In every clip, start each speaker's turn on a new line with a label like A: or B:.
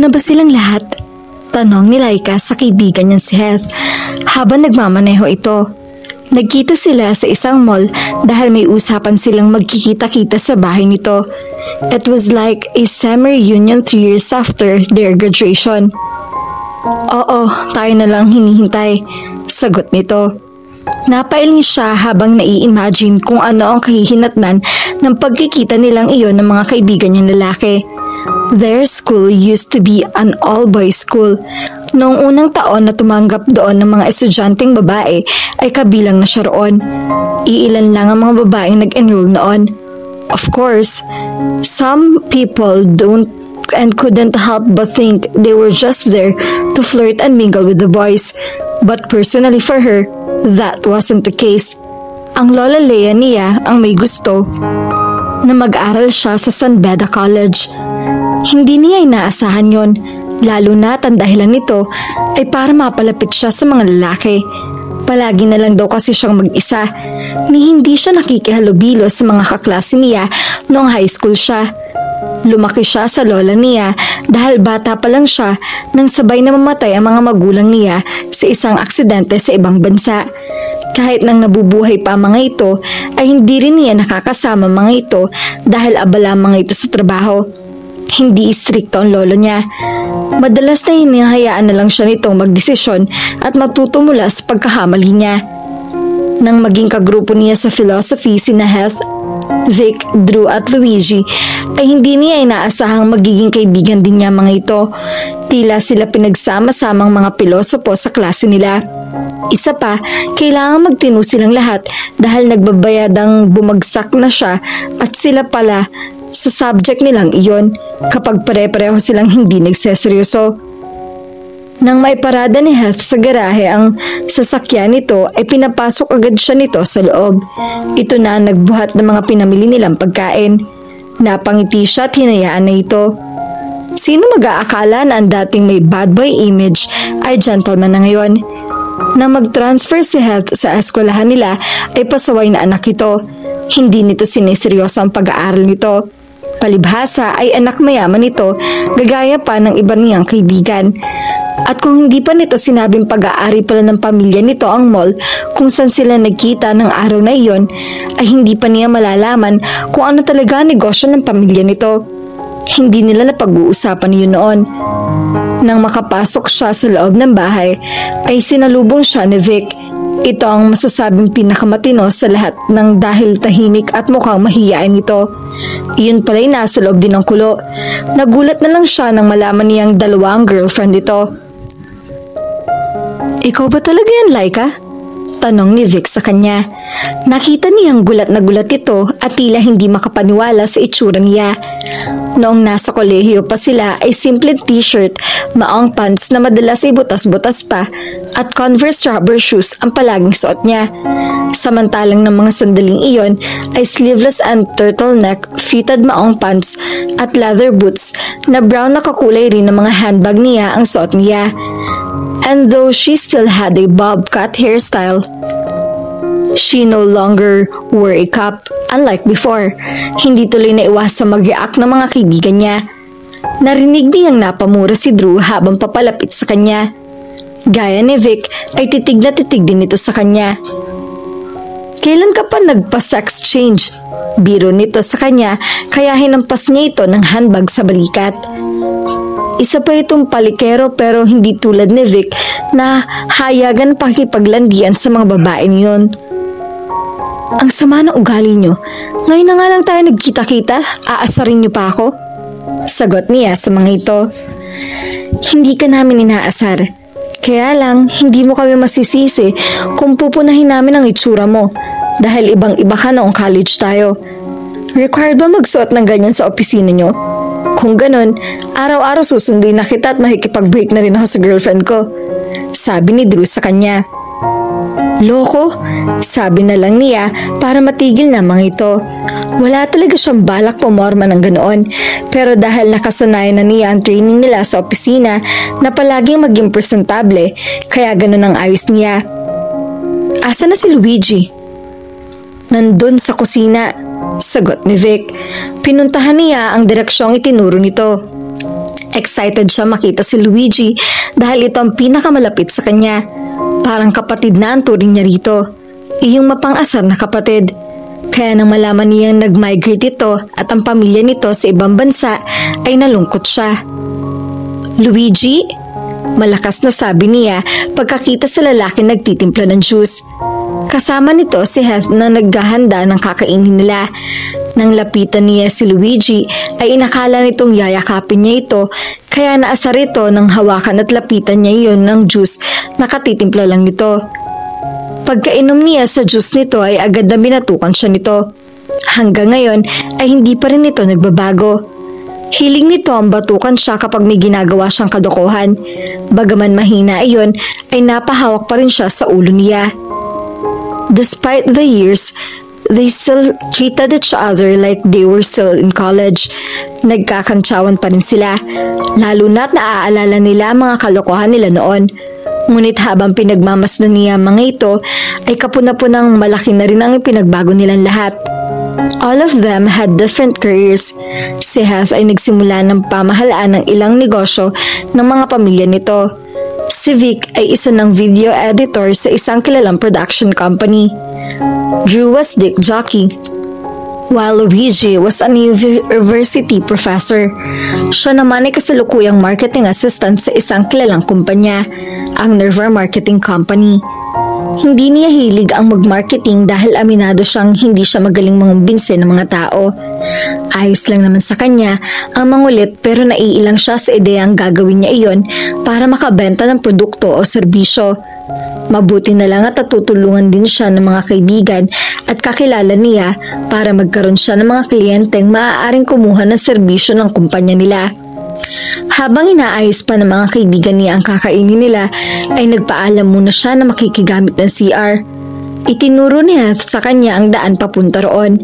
A: na ba silang lahat? Tanong ni Laika sa kaibigan niyang si Heath habang nagmamaneho ito. Nagkita sila sa isang mall dahil may usapan silang magkikita-kita sa bahay nito. It was like a semi-reunion 3 years after their graduation. Oo, tayo na lang hinihintay, sagot nito. Napailing siya habang nai-imagine kung ano ang kahihinatnan ng pagkikita nilang iyon ng mga kaibigan niyang lalaki. Their school used to be an all-boys school. Noong unang taon na tumanggap doon ng mga estudyanteng babae ay kabilang na siya roon. Iilan lang ang mga babaeng nag-enroll noon. Of course, some people don't and couldn't help but think they were just there to flirt and mingle with the boys. But personally for her, that wasn't the case. Ang lola Lea niya ang may gusto na mag-aral siya sa San Beda College. Hindi niya inaasahan yon, lalo na ang dahilan nito ay para mapalapit siya sa mga lalaki. Palagi na lang daw kasi siyang mag-isa, ni hindi siya nakikihalubilo sa mga kaklase niya noong high school siya. Lumaki siya sa lola niya dahil bata pa lang siya nang sabay na mamatay ang mga magulang niya sa isang aksidente sa ibang bansa. Kahit nang nabubuhay pa mga ito ay hindi rin niya nakakasama mga ito dahil abala mga ito sa trabaho. Hindi istrikto ang lolo niya. Madalas na hinahayaan na lang siya nitong magdesisyon at matuto mula sa pagkakamali niya. Nang maging kagrupo niya sa philosophy sina Heath, Vic, Drew at Luigi ay hindi niya inaasahang magiging kaibigan din niya mga ito. Tila sila pinagsama-samang mga pilosopo sa klase nila. Isa pa, kailangan magtino silang lahat dahil nagbabayadang bumagsak na siya at sila pala sa subject nilang iyon kapag pare-pareho silang hindi nagseseryoso. Nang may parada ni Heath sa garahe ang sasakyan nito ay pinapasok agad siya nito sa loob. Ito na ang nagbuhat ng mga pinamili nilang pagkain. Napangiti siya at hinayaan na ito. Sino mag-aakala na ang dating may bad boy image ay gentleman na ngayon? Nang mag-transfer si Heath sa eskwelahan nila ay pasaway na anak ito. Hindi nito siniseryoso ang pag-aaral nito. Palibhasa ay anak mayaman ito, gagaya pa ng iba niyang kaibigan. At kung hindi pa nito sinabing pag-aari pala ng pamilya nito ang mall kung saan sila nagkita ng araw na iyon, ay hindi pa niya malalaman kung ano talaga ang negosyo ng pamilya nito. Hindi nila napag-uusapan yun noon. Nang makapasok siya sa loob ng bahay, ay sinalubong siya ni Vic. Ito ang masasabing pinakamatino sa lahat ng dahil tahimik at mukhang mahiyain ito. Iyon pala'y nasa loob din ng kulo. Nagulat na lang siya nang malaman niyang dalawa ang girlfriend ito. Ikaw ba talaga yan, Laika? Tanong ni Vic sa kanya. Nakita niyang gulat na gulat ito at tila hindi makapaniwala sa itsura niya. Noong nasa kolehiyo pa sila ay simple t-shirt, maong pants na madalas ay butas-butas pa at Converse rubber shoes ang palaging suot niya. Samantalang ng mga sandaling iyon ay sleeveless and turtleneck, fitted maong pants at leather boots na brown na kakulay rin ng mga handbag niya ang suot niya. And though she still had a bob cut hairstyle, she no longer wore a cap. Unlike before, hindi tuloy na iwas sa mag-react ng mga kaibigan niya. Narinig niyang napamura si Drew habang papalapit sa kanya. Gaya ni Vic ay titig na titig din ito sa kanya. Kailan ka pa nagpa-sex change? Biro nito sa kanya kaya hinampas niya ito ng handbag sa balikat. Isa pa itong palikero pero hindi tulad ni Vic na hayagan pakipaglandian sa mga babae niyon. Ang sama ng ugali niyo. Ngayon na nga lang tayo nagkita-kita, aasarin niyo pa ako? Sagot niya sa mga ito. Hindi ka namin inaasar. Kaya lang, hindi mo kami masisisi kung pupunahin namin ang itsura mo dahil ibang-iba ka noong college tayo. Required ba magsuot ng ganyan sa opisina niyo? Kung ganun, araw-araw susunduin na kita at makikipag-break na rin ako sa girlfriend ko. Sabi ni Drew sa kanya. Loko, sabi na lang niya para matigil na mga ito. Wala talaga siyang balak pumorma ng ganoon, pero dahil nakasanayan na niya ang training nila sa opisina na palaging maging presentable, kaya ganoon ang ayos niya. Asa na si Luigi? Nandun sa kusina, sagot ni Vic. Pinuntahan niya ang direksyong itinuro nito. Excited siya makita si Luigi dahil ito ang pinakamalapit sa kanya. Parang kapatid na ang turing niya rito. Iyong mapang-asar na kapatid. Kaya nang malaman niyang nag-migrate ito at ang pamilya nito sa ibang bansa ay nalungkot siya. Luigi? Malakas na sabi niya pagkakita sa lalaki nagtitimpla ng juice. Kasama nito si Heath na naghahanda ng kakainin nila. Nang lapitan niya si Luigi ay inakala nitong yayakapin niya ito kaya naasar ito nang hawakan at lapitan niya iyon ng juice na katitimpla lang nito. Pagkainom niya sa juice nito ay agad na binatukan siya nito. Hanggang ngayon ay hindi pa rin ito nagbabago. Hiling nito ang batukan siya kapag may ginagawa siyang kadokohan. Bagaman mahina iyon ay napahawak pa rin siya sa ulo niya. Despite the years, they still treated each other like they were still in college. Nagkakantsawan pa rin sila, lalo na't naaalala nila ang mga kalokohan nila noon. Ngunit habang pinagmamasdan niya mga ito, ay kapuna-punang malaki na rin ang ipinagbago nilang lahat. All of them had different careers. Si Heath ay nagsimula ng pamahalaan ng ilang negosyo ng mga pamilya nito. Si Vic ay isa ng video editor sa isang kilalang production company. Drew was disc jockey, while Luigi was an university professor. Siya naman ay kasalukuyang marketing assistant sa isang kilalang kumpanya, ang Nerva Marketing Company. Hindi niya hilig ang mag-marketing dahil aminado siyang hindi siya magaling mangumbinse ng mga tao. Ayos lang naman sa kanya ang mangulit pero naiilang siya sa ideyang gagawin niya iyon para makabenta ng produkto o serbisyo. Mabuti na lang at natutulungan din siya ng mga kaibigan at kakilala niya para magkaroon siya ng mga kliyenteng maaaring kumuha ng serbisyo ng kumpanya nila. Habang inaayos pa ng mga kaibigan niya ang kakainin nila, ay nagpaalam muna siya na makikigamit ng CR. Itinuro niya sa kanya ang daan papunta roon.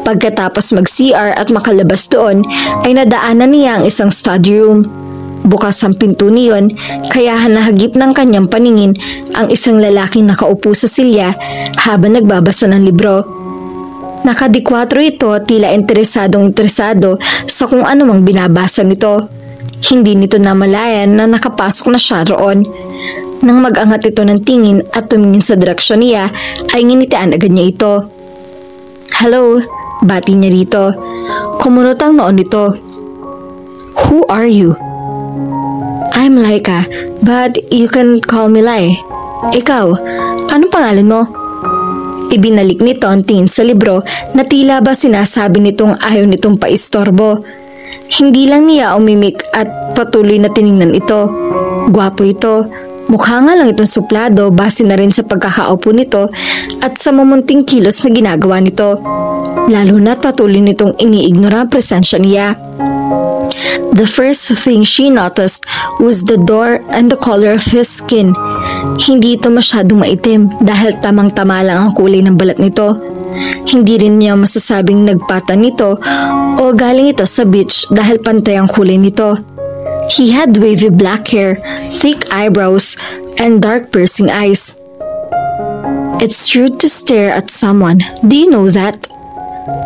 A: Pagkatapos mag-CR at makalabas doon, ay nadaanan niya ang isang study room. Bukas ang pinto niyon, kaya nahagip ng kanyang paningin ang isang lalaking nakaupo sa silya habang nagbabasa ng libro. Nakadikwatro ito at tila interesado sa kung ano mang binabasa nito. Hindi nito namalayan na nakapasok na siya roon. Nang mag-angat ito ng tingin at tumingin sa direksyon niya, ay nginitian agad niya ito. "Hello," bati niya rito. Kumunot ang noon nito. "Who are you?" "I'm Laika, but you can call me Lai. Ikaw, anong pangalan mo?" Ibinalik nito ang tingin sa libro na tila ba sinasabi nitong ayaw nitong paistorbo. Hindi lang niya umimik at patuloy na tiningnan ito. Gwapo ito. Mukha nga lang itong suplado base na rin sa pagkakaupo nito at sa mumunting kilos na ginagawa nito. Lalo na't patuloy nitong iniignora ang presensya niya. The first thing she noticed was the door and the color of his skin. Hindi ito masyadong maitim dahil tamang-tama lang ang kulay ng balat nito. Hindi rin niya masasabing nagpatan nito o galing ito sa beach dahil pantay ang kulay nito. He had wavy black hair, thick eyebrows, and dark piercing eyes. "It's rude to stare at someone. Do you know that?"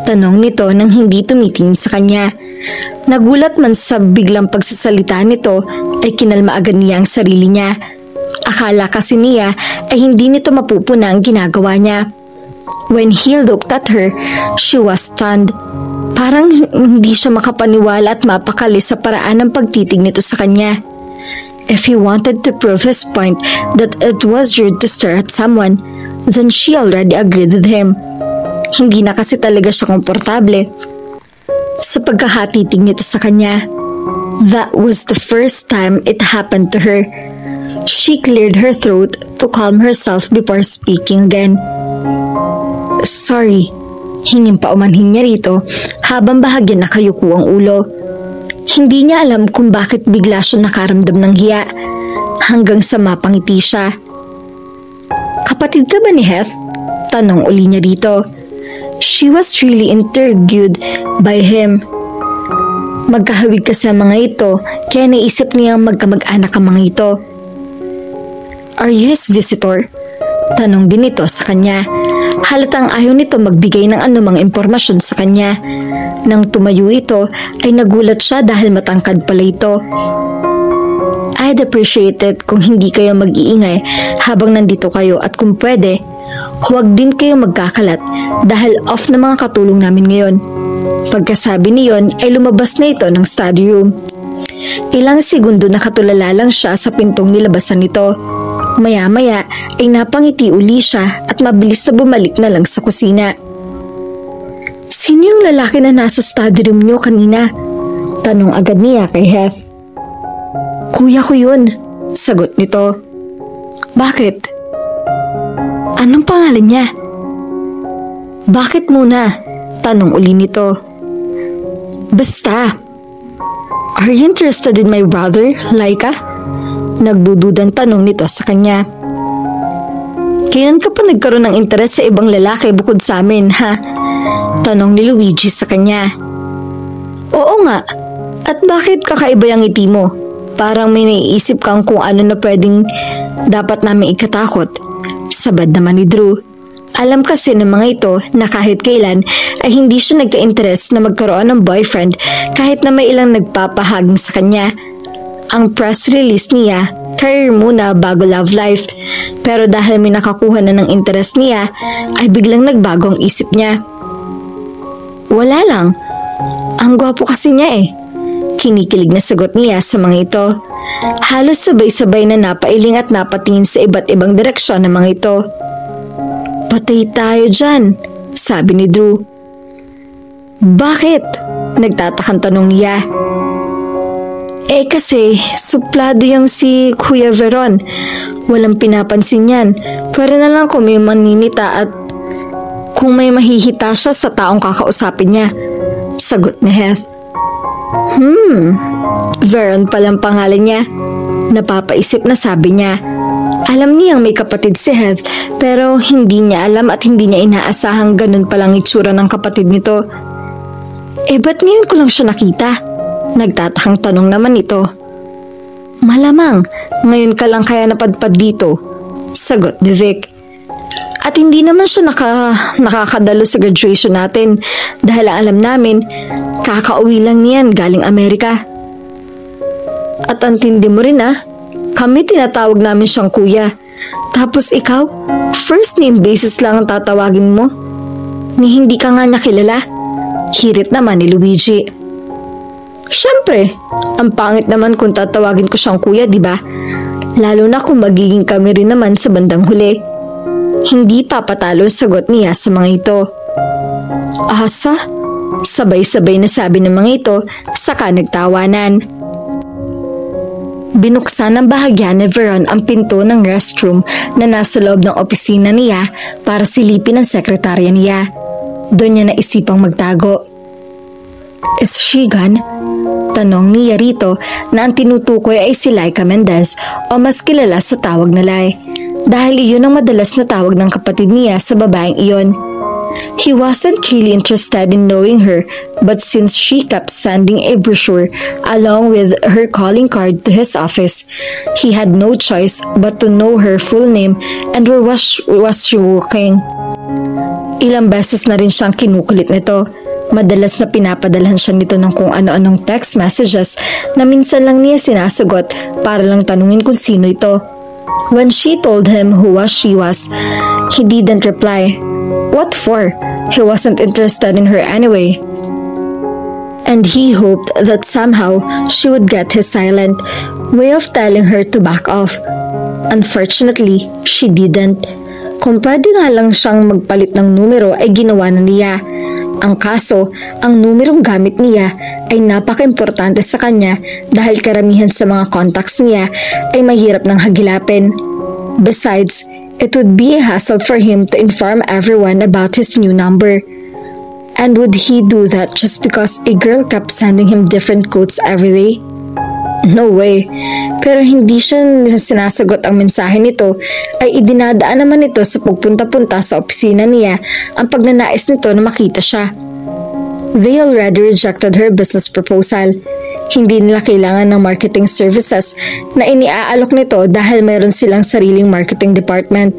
A: Tanong nito nang hindi tumitingin sa kanya. Nagulat man sa biglang pagsasalita nito ay kinalma agad niya ang sarili niya. Akala kasi niya ay hindi nito mapupuna ang ginagawa niya. When he looked at her, she was stunned. Parang hindi siya makapaniwala at mapakali sa paraan ng pagtitig nito sa kanya. If he wanted to prove his point that it was rude to stare at someone, then she already agreed with him. Hindi na kasi talaga siya komportable sa pagkakatitig nito sa kanya. That was the first time it happened to her. She cleared her throat to calm herself before speaking again. "Sorry," hingin pa umanhin niya rito habang bahagyan nakayuko ang ulo. Hindi niya alam kung bakit bigla siya nakaramdam ng hiya hanggang sa mapangiti siya. "Kapatid ka ba ni Heath?" Tanong uli niya rito. She was really intrigued by him. Magkahawig kasi ang mga ito kaya naisip niyang magkamag-anak ang mga ito. "Are you his visitor?" Tanong din ito sa kanya. Halatang ayaw nito magbigay ng anumang impormasyon sa kanya. Nang tumayo ito ay nagulat siya dahil matangkad pala ito. I'd appreciate it kung hindi kayo mag-iingay habang nandito kayo at kung pwede, huwag din kayo magkakalat dahil off na mga katulong namin ngayon. Pagkasabi niyon ay lumabas na ito ng study room. Ilang segundo nakatulala lang siya sa pintong nilabasan nito. Maya-maya ay napangiti uli siya at mabilis na bumalik na lang sa kusina. Sino yung lalaki na nasa study room niyo kanina? Tanong agad niya kay Heath. Kuya ko yun, sagot nito. Bakit? Anong pangalan niya? Bakit muna? Tanong uli nito. Basta. Are you interested in my brother, Laika? Nagdududang tanong nito sa kanya. Kailan ka pa nagkaroon ng interes sa ibang lalaki bukod sa amin, ha? Tanong ni Luigi sa kanya. Oo nga. At bakit kakaiba yung ngiti mo? Parang may naiisip kang kung ano na pwedeng dapat namin ikatakot. Sabad naman ni Drew. Alam kasi ng mga ito na kahit kailan ay hindi siya nagka-interes na magkaroon ng boyfriend kahit na may ilang nagpapahaging sa kanya. Ang press release niya, career muna bago love life. Pero dahil may nakakuha na ng interes niya, ay biglang nagbago ang isip niya. Wala lang. Ang gwapo kasi niya eh. Kinikilig na sagot niya sa mga ito. Halos sabay-sabay na napailing at napatingin sa iba't ibang direksyon ng mga ito. Patay tayo dyan, sabi ni Drew. Bakit? Nagtatakang tanong niya. Eh kasi, suplado yung si Kuya Veron. Walang pinapansin yan. Pwede na lang kung may maninita at kung may mahihita siya sa taong kakausapin niya. Sagot ni Heath. Veron palang pangalan niya. Napapaisip na sabi niya. Alam niyang may kapatid si Heath pero hindi niya alam at hindi niya inaasahang ganun palang itsura ng kapatid nito. Eh ba't ngayon ko lang siya nakita? Nagtatakang tanong naman ito. Malamang, ngayon ka lang kaya napadpad dito. Sagot ni Vic. At hindi naman siya nakakadalo sa graduation natin dahil alam namin, kakauwi lang niyan galing Amerika. At antindi mo rin kami tinatawag namin siyang kuya. Tapos ikaw, first name basis lang ang tatawagin mo. Ni hindi ka nga niya kilala. Hirit naman ni Luigi. Siyempre, ang pangit naman kung tatawagin ko siyang kuya, di ba? Lalo na kung magiging kami rin naman sa bandang huli. Hindi papatalo sagot niya sa mga ito. Asa? Sabay-sabay na sabi ng mga ito, saka nagtawanan. Binuksan ng bahagya ni Veron ang pinto ng restroom na nasa loob ng opisina niya para silipin ang sekretarya niya. Doon niya naisipang magtago. Is she gone? Tanong niya rito na ang tinutukoy ay si Laika Mendez o mas kilala sa tawag na Lai dahil iyon ang madalas na tawag ng kapatid niya sa babaeng iyon. He wasn't really interested in knowing her but since she kept sending a brochure along with her calling card to his office, he had no choice but to know her full name and where was she working. Ilang beses na rin siyang kinukulit nito. Madalas na pinapadalhan siya nito ng kung ano-anong text messages na minsan lang niya sinasagot para lang tanungin kung sino ito. When she told him who she was, he didn't reply. What for? He wasn't interested in her anyway. And he hoped that somehow she would get his silent way of telling her to back off. Unfortunately, she didn't. Kung pwede nga lang siyang magpalit ng numero ay ginawa na niya. Ang kaso, ang numerong gamit niya ay napaka-importante sa kanya dahil karamihan sa mga contacts niya ay mahirap ng hagilapin. Besides, it would be a hassle for him to inform everyone about his new number. And would he do that just because a girl kept sending him different quotes every day? No way. Pero hindi siya sinasagot ang mensahe nito ay idinadaan naman ito sa pagpunta-punta sa opisina niya ang pagnanais nito na makita siya. They already rejected her business proposal. Hindi nila kailangan ng marketing services na iniaalok nito dahil mayroon silang sariling marketing department.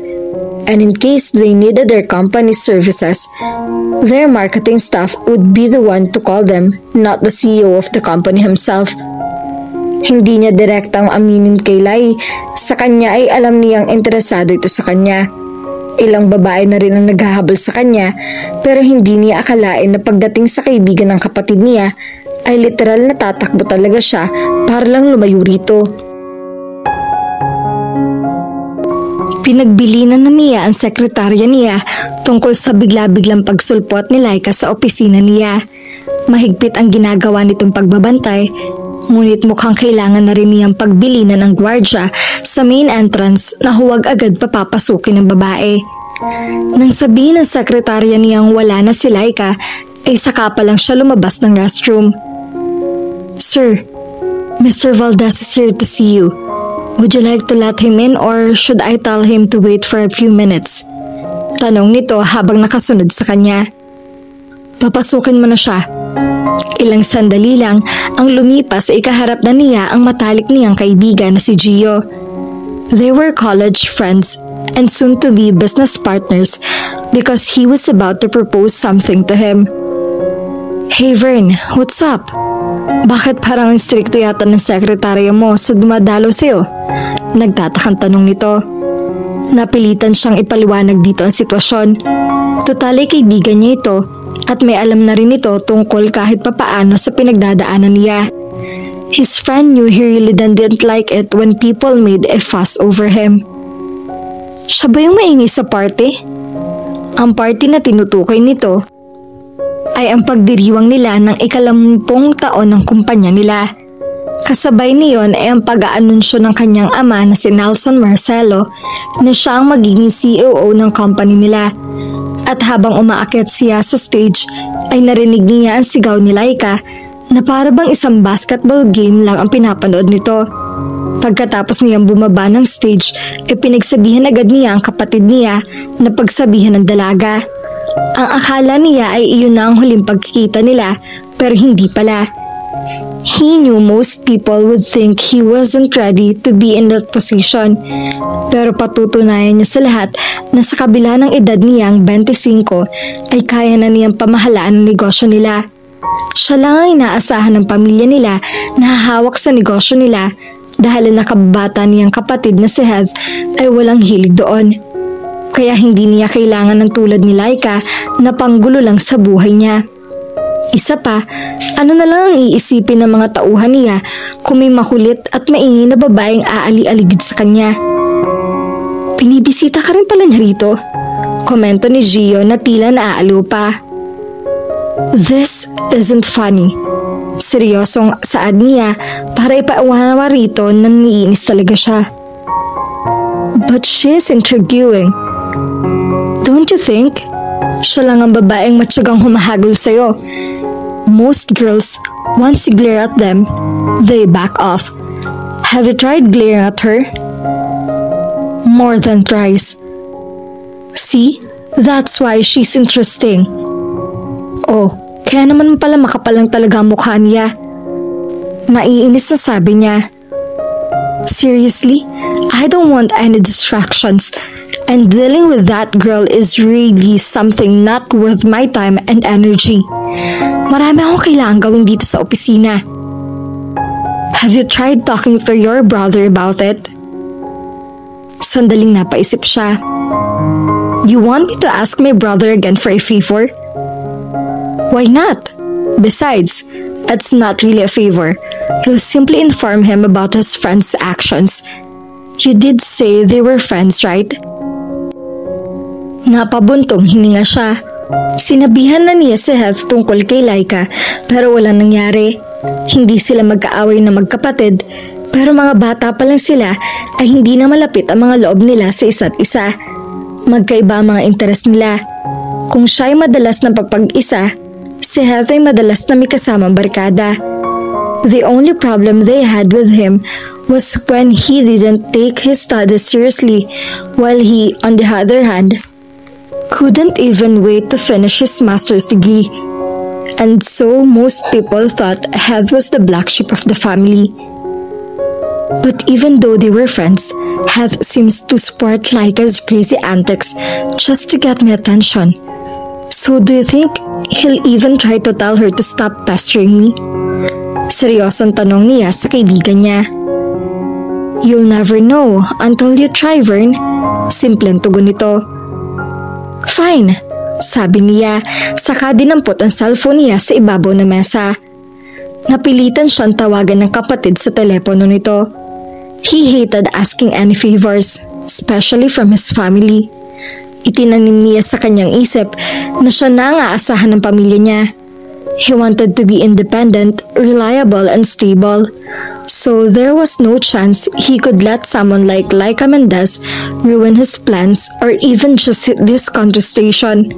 A: And in case they needed their company's services, their marketing staff would be the one to call them, not the CEO of the company himself. Hindi niya direktang aminin kay Lai, sa kanya ay alam niyang interesado ito sa kanya. Ilang babae na rin ang naghahabol sa kanya, pero hindi niya akalain na pagdating sa kaibigan ng kapatid niya, ay literal na tatakbo talaga siya para lang lumayo rito. Pinagbilinan na niya ang sekretarya niya tungkol sa bigla-biglang pagsulpot ni Laika sa opisina niya. Mahigpit ang ginagawa nitong pagbabantay, ngunit mukhang kailangan na rin niyang pagbilinan ng gwardya sa main entrance na huwag agad papapasukin ng babae. Nang sabihin ng sekretarya niyang wala na si Laika, ay saka pa lang siya lumabas ng restroom. "Sir, Mr. Valdez is here to see you. Would you like to let him in or should I tell him to wait for a few minutes?" Tanong nito habang nakasunod sa kanya. "Papasukin mo na siya." Ilang sandali lang ang lumipas sa ikaharap na niya ang matalik niyang kaibigan na si Gio. They were college friends and soon to be business partners because he was about to propose something to him. "Hey Vern, what's up? Bakit parang stricto yata ng sekretarya mo sa dumadalo sa'yo?" Nagtatakang tanong nito. Napilitan siyang ipaliwanag dito ang sitwasyon. Total ay kaibigan niya ito at may alam na rin ito tungkol kahit papaano sa pinagdadaanan niya. His friend knew he really didn't like it when people made a fuss over him. Siya ba yung maingay sa party? Ang party na tinutukoy nito ay ang pagdiriwang nila ng ika-10 taon ng kumpanya nila. Kasabay niyon ay ang pag-aanunsyo ng kanyang ama na si Nelson Marcelo na siya ang magiging CEO ng company nila. At habang umaakyat siya sa stage ay narinig niya ang sigaw ni Laika na para bang isang basketball game lang ang pinapanood nito. Pagkatapos niyang bumaba ng stage ay pinagsabihan agad niya ang kapatid niya na pagsabihan ng dalaga. Ang akala niya ay iyon na ang huling pagkikita nila pero hindi pala. He knew most people would think he wasn't ready to be in that position. Pero patutunayan niya sa lahat na sa kabila ng edad niyang 25 ay kaya na niyang pamahalaan ang negosyo nila. Siya lang ang inaasahan ng pamilya nila na hahawak sa negosyo nila dahil ang nakababata niyang kapatid na si Heath ay walang hilig doon. Kaya hindi niya kailangan ng tulad ni Laika na panggulo lang sa buhay niya. Isa pa, ano na lang ang iisipin ng mga tauhan niya kung may makulit at maingay na babaeng aali-aligid sa kanya. "Pinibisita ka rin pala niya rito," komento ni Gio na tila naaaliw pa. "This isn't funny." Seryosong saad niya para ipaawa rito na niinis talaga siya. "But she's intriguing. Don't you think? Siya lang ang babaeng matyagang humahagol sa'yo. Most girls, once you glare at them, they back off. Have you tried glaring at her?" "More than twice." "See? That's why she's interesting." "Oh, kaya naman pala makapalang talaga ang mukha niya." Naiinis na sabi niya. "Seriously, I don't want any distractions. And dealing with that girl is really something not worth my time and energy. Marami akong kailangan gawin dito sa opisina." "Have you tried talking to your brother about it?" Sandaling napaisip siya. "You want me to ask my brother again for a favor?" "Why not? Besides, it's not really a favor. You'll simply inform him about his friend's actions. You did say they were friends, right?" Napabuntong hininga siya. Sinabihan na niya si Heath tungkol kay Laika pero walang nangyari. Hindi sila magkaaway na magkapatid pero mga bata pa lang sila ay hindi na malapit ang mga loob nila sa isa't isa. Magkaiba ang mga interes nila. Kung siya ay madalas na pagpag-isa, si Heath ay madalas na may kasamang barkada. The only problem they had with him was when he didn't take his studies seriously while he, on the other hand, couldn't even wait to finish his master's degree. And so most people thought Heath was the black sheep of the family. But even though they were friends, Heath seems to support Laika's crazy antics just to get my attention. So do you think he'll even try to tell her to stop pestering me? Seryosong tanong niya sa kaibigan niya. You'll never know until you try, Vern. Simpleng tugon nito. Fine, sabi niya, saka dinampot ang cellphone niya sa ibabaw ng mesa. Napilitan siyang tawagan ng kapatid sa telepono nito. He hated asking any favors, especially from his family. Itinanim niya sa kanyang isip na siya na ang aasahan ng pamilya niya. He wanted to be independent, reliable, and stable. So there was no chance he could let someone like Laika Mendez ruin his plans or even just hit this conversation.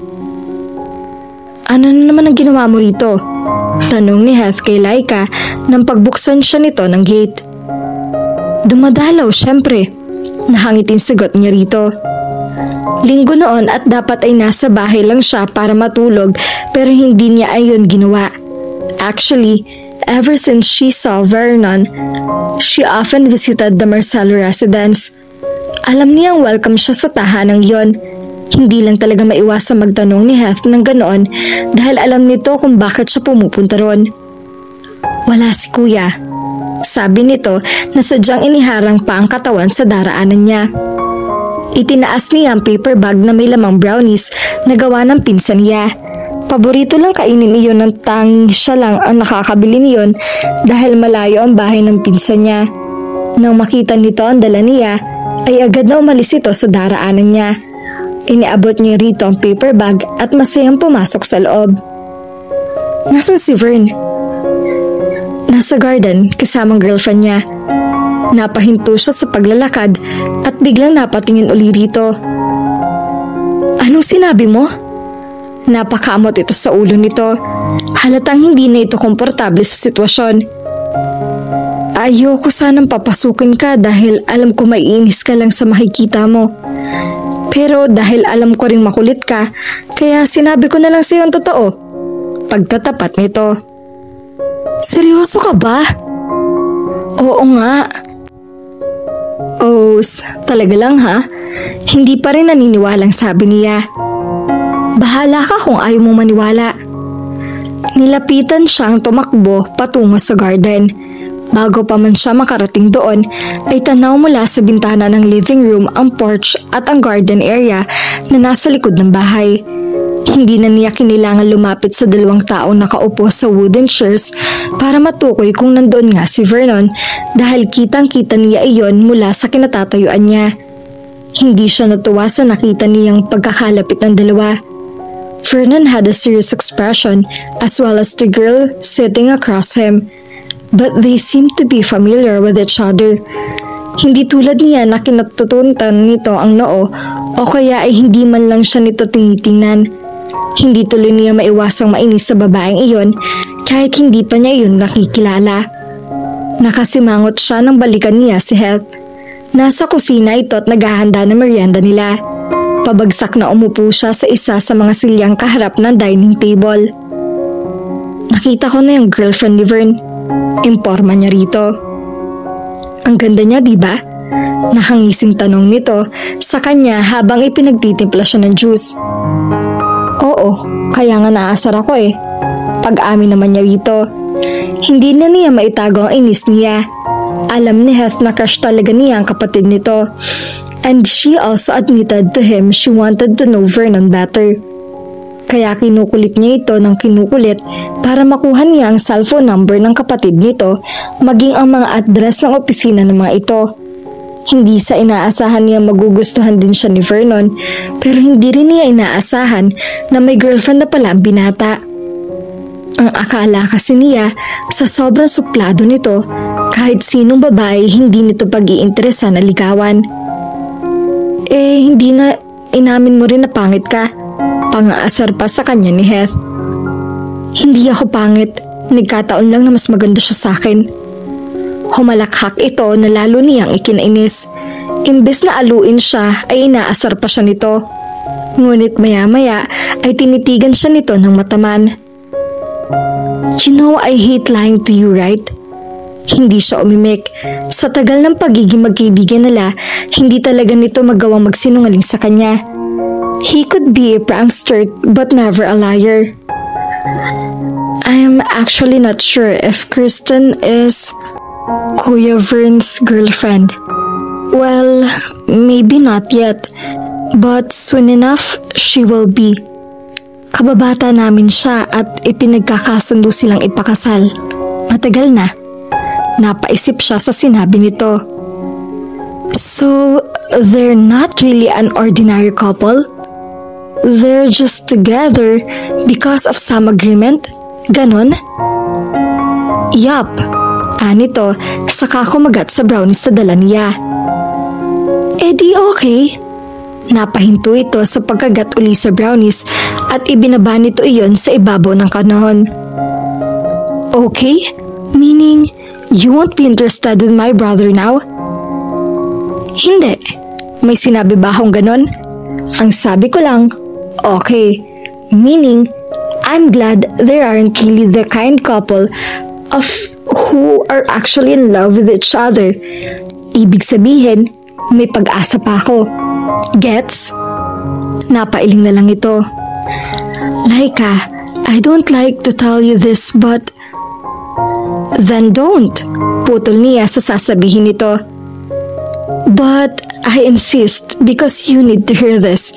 A: Ano na naman ang ginawa mo rito? Tanong ni Heath kay Laika nang pagbuksan siya nito ng gate. Dumadalaw, syempre. Nahangiting sagot niya rito. Linggo noon at dapat ay nasa bahay lang siya para matulog pero hindi niya ayon ginawa. Actually, ever since she saw Vernon, she often visited the Marcelo residence. Alam niyang welcome siya sa tahanang yon. Hindi lang talaga maiwasang magtanong ni Heath ng ganoon dahil alam nito kung bakit siya pumupunta ron. Wala si kuya. Sabi nito na sadyang iniharang pa ang katawan sa daraanan niya. Itinaas niya ang paper bag na may lamang brownies na gawa ng pinsan niya. Paborito lang kainin iyon ng tanging siya lang ang nakakabili niyon dahil malayo ang bahay ng pinsan niya. Nang makita nito ang dala niya, ay agad na umalis ito sa daraanan niya. Iniabot niya rito ang paper bag at masayang pumasok sa loob. Nasaan si Vern? Nasa garden kasamang girlfriend niya. Napahinto siya sa paglalakad at biglang napatingin uli rito. Anong sinabi mo? Napakamot ito sa ulo nito. Halatang hindi na ito komportable sa sitwasyon. Ayoko sanang papasukin ka dahil alam ko maiinis ka lang sa makikita mo. Pero dahil alam ko ring makulit ka, kaya sinabi ko na lang sa iyo ang totoo. Pagtatapat nito. Seryoso ka ba? Oo nga. Talaga lang ha? Hindi pa rin naniniwalang sabi niya. Bahala ka kung ayaw mong maniwala. Nilapitan siyang tumakbo patungo sa garden. Bago pa man siya makarating doon, ay tanaw mula sa bintana ng living room ang porch at ang garden area na nasa likod ng bahay. Hindi na niya kailangan lumapit sa dalawang taong nakaupo sa wooden chairs para matukoy kung nandoon nga si Vernon dahil kitang-kita niya iyon mula sa kinatatayuan niya. Hindi siya natuwa sa nakita niyang pagkakalapit ng dalawa. Vernon had a serious expression as well as the girl sitting across him, but they seemed to be familiar with each other. Hindi tulad niya na kinatutuntan nito ang noo o kaya ay hindi man lang siya nito tinitingnan. Hindi tuloy niya maiwasang mainis sa babaeng iyon kahit hindi pa niya iyon nakikilala. Nakasimangot siya nang balikan niya si Heath. Nasa kusina ito at naghahanda ng merienda nila. Pabagsak na umupo siya sa isa sa mga silyang kaharap ng dining table. Nakita ko na yung girlfriend ni Vern. Imporma niya rito. Ang ganda niya, diba? Nakangising tanong nito sa kanya habang ipinagtitimpla siya ng juice. Oo, kaya nga naasar ako eh. Pag-amin naman niya rito. Hindi na niya maitago ang inis niya. Alam ni Heath na crush talaga niya ang kapatid nito. And she also admitted to him she wanted to know Vernon better. Kaya kinukulit niya ito ng kinukulit para makuha niya ang cellphone number ng kapatid nito maging ang mga address ng opisina ng mga ito. Hindi sa inaasahan niya magugustuhan din siya ni Vernon pero hindi rin niya inaasahan na may girlfriend na pala ang binata. Ang akala kasi niya sa sobrang suplado nito kahit sinong babae hindi nito pag-iinteresan na ligawan. Hindi na inamin mo rin na pangit ka. Pang-aasar pa sa kanya ni Heath. Hindi ako pangit. Nagkataon lang na mas maganda siya sa akin. Humalakhak ito na lalo niyang ikinainis. Imbes na aluin siya ay inaasar pa siya nito. Ngunit maya-maya ay tinitigan siya nito ng mataman. You know I hate lying to you, right? Hindi siya umimik. Sa tagal ng pagiging magkaibigan nila, hindi talaga nito magawang magsinungaling sa kanya. He could be a prankster but never a liar. I'm actually not sure if Kristen is Kuya Vern's girlfriend. Well, maybe not yet, but soon enough, she will be. Kababata namin siya at ipinagkakasundo silang ipakasal. Matagal na. Napaisip siya sa sinabi nito. So, they're not really an ordinary couple? They're just together because of some agreement? Ganon? Yup. Anito, saka kumagat sa brownies sa dala niya. Eh di okay. Napahinto ito sa pagkagat uli sa brownies at ibinaba nito iyon sa ibabaw ng kanahon. Okay? Meaning, you won't be interested with my brother now? Hindi. May sinabi ba akong ganon? Ang sabi ko lang, okay. Meaning, I'm glad they aren't really the kind couple of who are actually in love with each other. Ibig sabihin, may pag-asa pa ako. Gets? Napailing na lang ito. Laika, I don't like to tell you this but... Then don't. Putol niya sa sasabihin nito. But I insist because you need to hear this.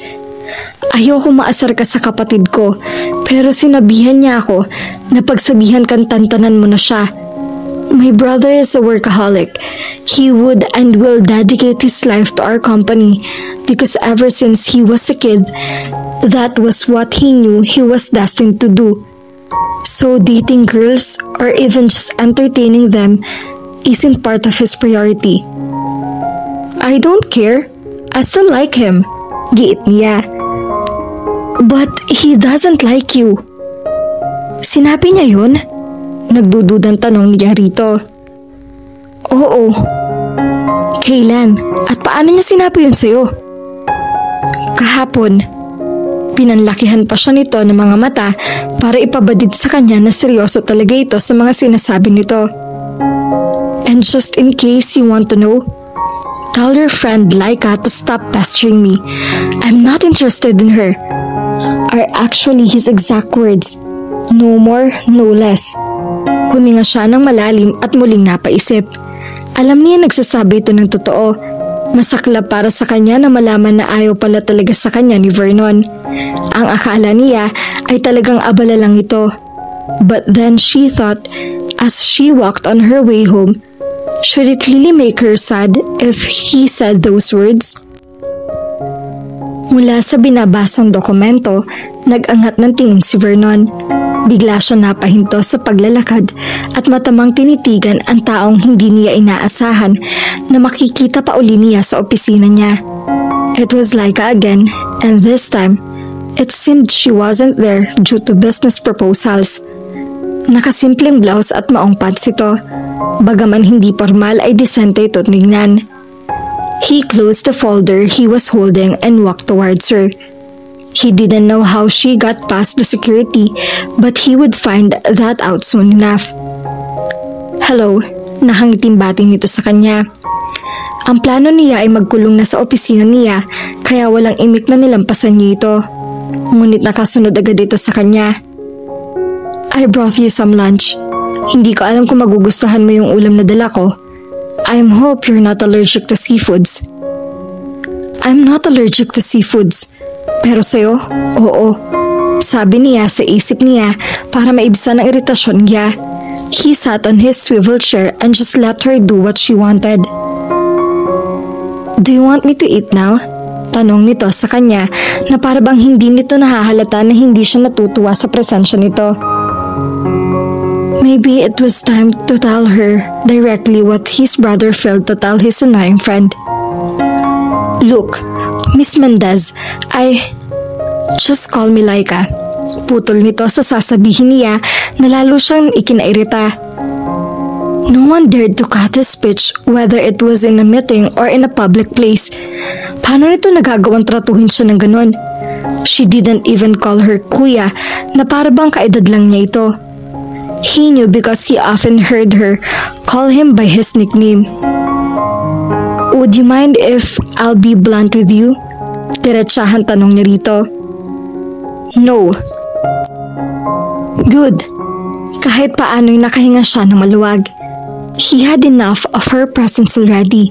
A: Ayoko maasar ka sa kapatid ko, pero sinabihan niya ako na pagsabihan kang tantanan mo na siya. My brother is a workaholic. He would and will dedicate his life to our company because ever since he was a kid, that was what he knew he was destined to do. So dating girls or even just entertaining them isn't part of his priority. I don't care. I still like him. Giit niya. But he doesn't like you. Sinabi niya yun? Nagdududang tanong niya rito. Oo. Kailan? At paano niya sinabi yun sa'yo? Kahapon. Pinanlakihan pa siya nito ng mga mata para ipabadid sa kanya na seryoso talaga ito sa mga sinasabi nito. And just in case you want to know, tell your friend Laika to stop pestering me. I'm not interested in her. Are actually his exact words. No more, no less. Huminga siya ng malalim at muling napaisip. Alam niya nagsasabi ito ng totoo. Masaklap para sa kanya na malaman na ayaw pala talaga sa kanya ni Vernon. Ang akala niya ay talagang abala lang ito. But then she thought, as she walked on her way home, should it really make her sad if he said those words? Mula sa binabasang dokumento, nag-angat ng tingin si Vernon. Bigla siya napahinto sa paglalakad at matamang tinitigan ang taong hindi niya inaasahan na makikita pa uli niya sa opisina niya. It was Laika again, and this time, it seemed she wasn't there due to business proposals. Nakasimpleng blouse at maong pants ito. Bagaman hindi formal ay disente ito tingnan. He closed the folder he was holding and walked towards her. He didn't know how she got past the security, but he would find that out soon enough. Hello, nahangiting bating nito sa kanya. Ang plano niya ay magkulong na sa opisina niya, kaya walang imik na nilampasan niya ito. Ngunit nakasunod agad ito sa kanya. I brought you some lunch. Hindi ko alam kung magugustuhan mo yung ulam na dala ko. I hope you're not allergic to seafoods. I'm not allergic to seafoods. Pero sa'yo, oo. Sabi niya sa isip niya para maibsan ang iritasyon niya. He sat on his swivel chair and just let her do what she wanted. Do you want me to eat now? Tanong nito sa kanya na para bang hindi nito nahahalata na hindi siya natutuwa sa presensya nito. Maybe it was time to tell her directly what his brother failed to tell his annoying friend. Look, Miss Mendez, just call me Laika. Putol nito sa sasabihin niya na lalo siyang ikinairita. No one dared to cut his speech whether it was in a meeting or in a public place. Paano nito nagagawang tratuhin siya ng ganon? She didn't even call her kuya na para bang kaedad lang niya ito. He knew because he often heard her call him by his nickname. Would you mind if I'll be blunt with you? Diretsahan tanong niya rito. No. Good. Kahit paano'y nakahinga siya ng maluwag. He had enough of her presence already.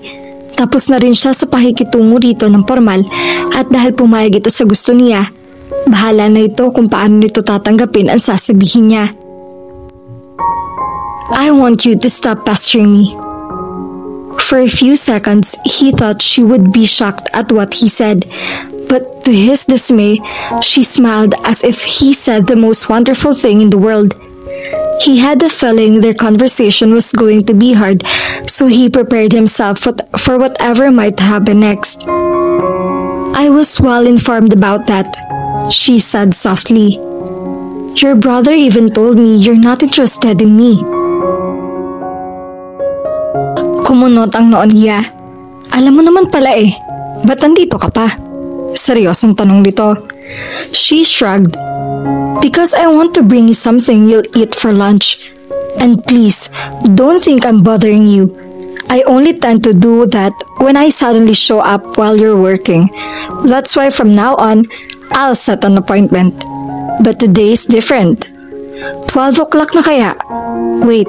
A: Tapos na rin siya sa pakikitungo rito ng formal at dahil pumayag ito sa gusto niya, bahala na ito kung paano nito tatanggapin ang sasabihin niya. I want you to stop pestering me. For a few seconds, he thought she would be shocked at what he said, but to his dismay, she smiled as if he said the most wonderful thing in the world. He had a feeling their conversation was going to be hard, so he prepared himself for whatever might happen next. I was well informed about that, she said softly. Your brother even told me you're not interested in me. Kumunot ang noon niya. Alam mo naman pala eh, ba't nandito ka pa? Seryosong tanong nito. She shrugged. Because I want to bring you something you'll eat for lunch. And please, don't think I'm bothering you. I only tend to do that when I suddenly show up while you're working. That's why from now on, I'll set an appointment. But today's different. 12 o'clock na kaya? Wait,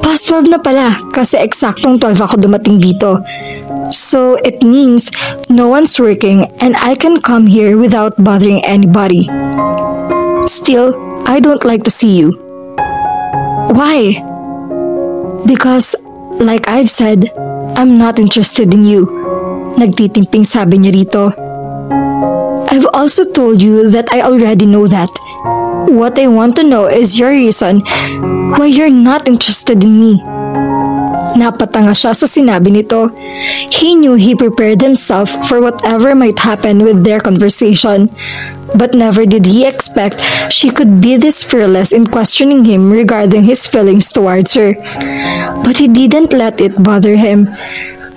A: past 12 na pala kasi eksaktong 12 ako dumating dito. So it means no one's working and I can come here without bothering anybody. Still, I don't like to see you. Why? Because, like I've said, I'm not interested in you. Nagtitimping sabi niya rito. I've also told you that I already know that. What I want to know is your reason why you're not interested in me. Napatanga siya sa sinabi nito. He knew he prepared himself for whatever might happen with their conversation. But never did he expect she could be this fearless in questioning him regarding his feelings towards her. But he didn't let it bother him.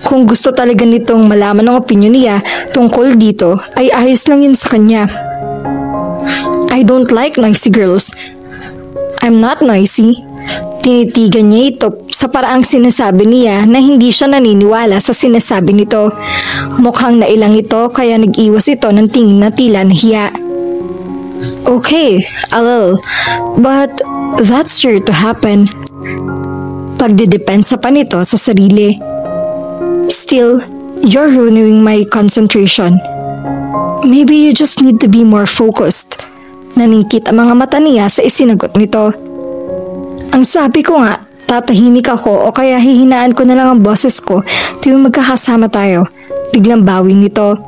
A: Kung gusto talaga nitong malaman ang opinion niya tungkol dito, ay ayos lang yun sa kanya. I don't like noisy girls. I'm not noisy. Tinitigan niya ito sa paraang sinasabi niya na hindi siya naniniwala sa sinasabi nito. Mukhang nailang ito kaya nag-iwas ito ng tingin na tila nahiya. Okay, a little, but that's sure to happen. Pagdidepensa pa nito sa sarili. Still, you're ruining my concentration. Maybe you just need to be more focused. Naningkit ang mga mata niya sa isinagot nito. Ang sabi ko nga, tatahimik ako o kaya hihinaan ko na lang ang boses ko tuwing magkakasama tayo. Biglang bawi nito.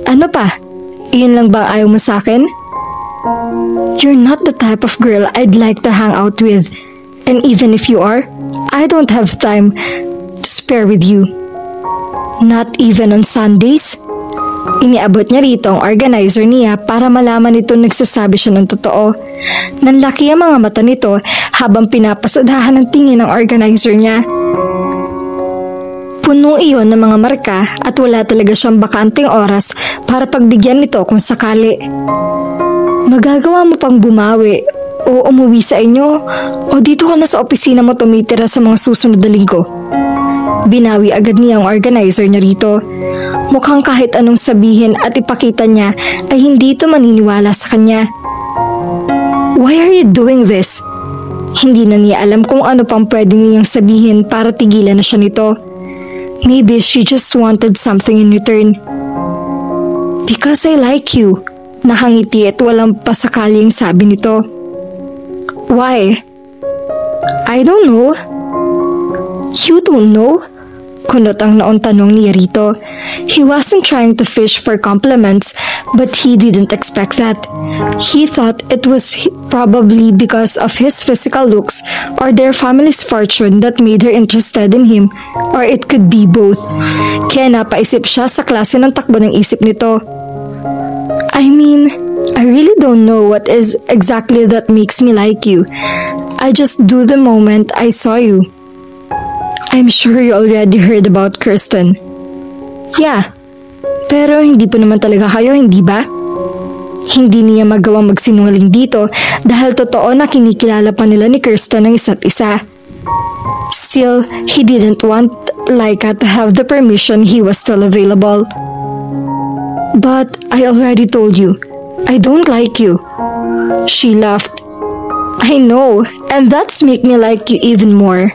A: Ano pa? Iyon lang ba ayaw mo sa akin? You're not the type of girl I'd like to hang out with. And even if you are, I don't have time to spare with you. Not even on Sundays? Iniabot niya rito ang organizer niya para malaman nito nagsasabi siya ng totoo. Nanlaki ang mga mata nito habang pinapasadahan ng tingin ng organizer niya. Puno iyon ng mga marka at wala talaga siyang bakanting oras para pagbigyan nito kung sakali. Magagawa mo pang bumawi o umuwi sa inyo o dito ka na sa opisina mo tumitira sa mga susunod na linggo. Binawi agad niya ang organizer niya rito. Mukhang kahit anong sabihin at ipakita niya ay hindi ito maniniwala sa kanya. Why are you doing this? Hindi na niya alam kung ano pang pwede niyang sabihin para tigilan na siya nito. Maybe she just wanted something in return. Because I like you. Nakangiti at walang pasakaling sabi nito. Why? I don't know. You don't know? Kunot ang noong tanong niya rito. He wasn't trying to fish for compliments, but he didn't expect that. He thought it was probably because of his physical looks or their family's fortune that made her interested in him, or it could be both. Kaya napaisip siya sa klase ng takbo ng isip nito. I mean, I really don't know what is exactly that makes me like you. I just do the moment I saw you. I'm sure you already heard about Kirsten. Yeah, pero hindi pa naman talaga kayo, hindi ba? Hindi niya magawang magsinungaling dito dahil totoo na kinikilala pa nila ni Kirsten ng isa't isa. Still, he didn't want Laika to have the permission he was still available. But I already told you, I don't like you. She laughed. I know, and that's make me like you even more.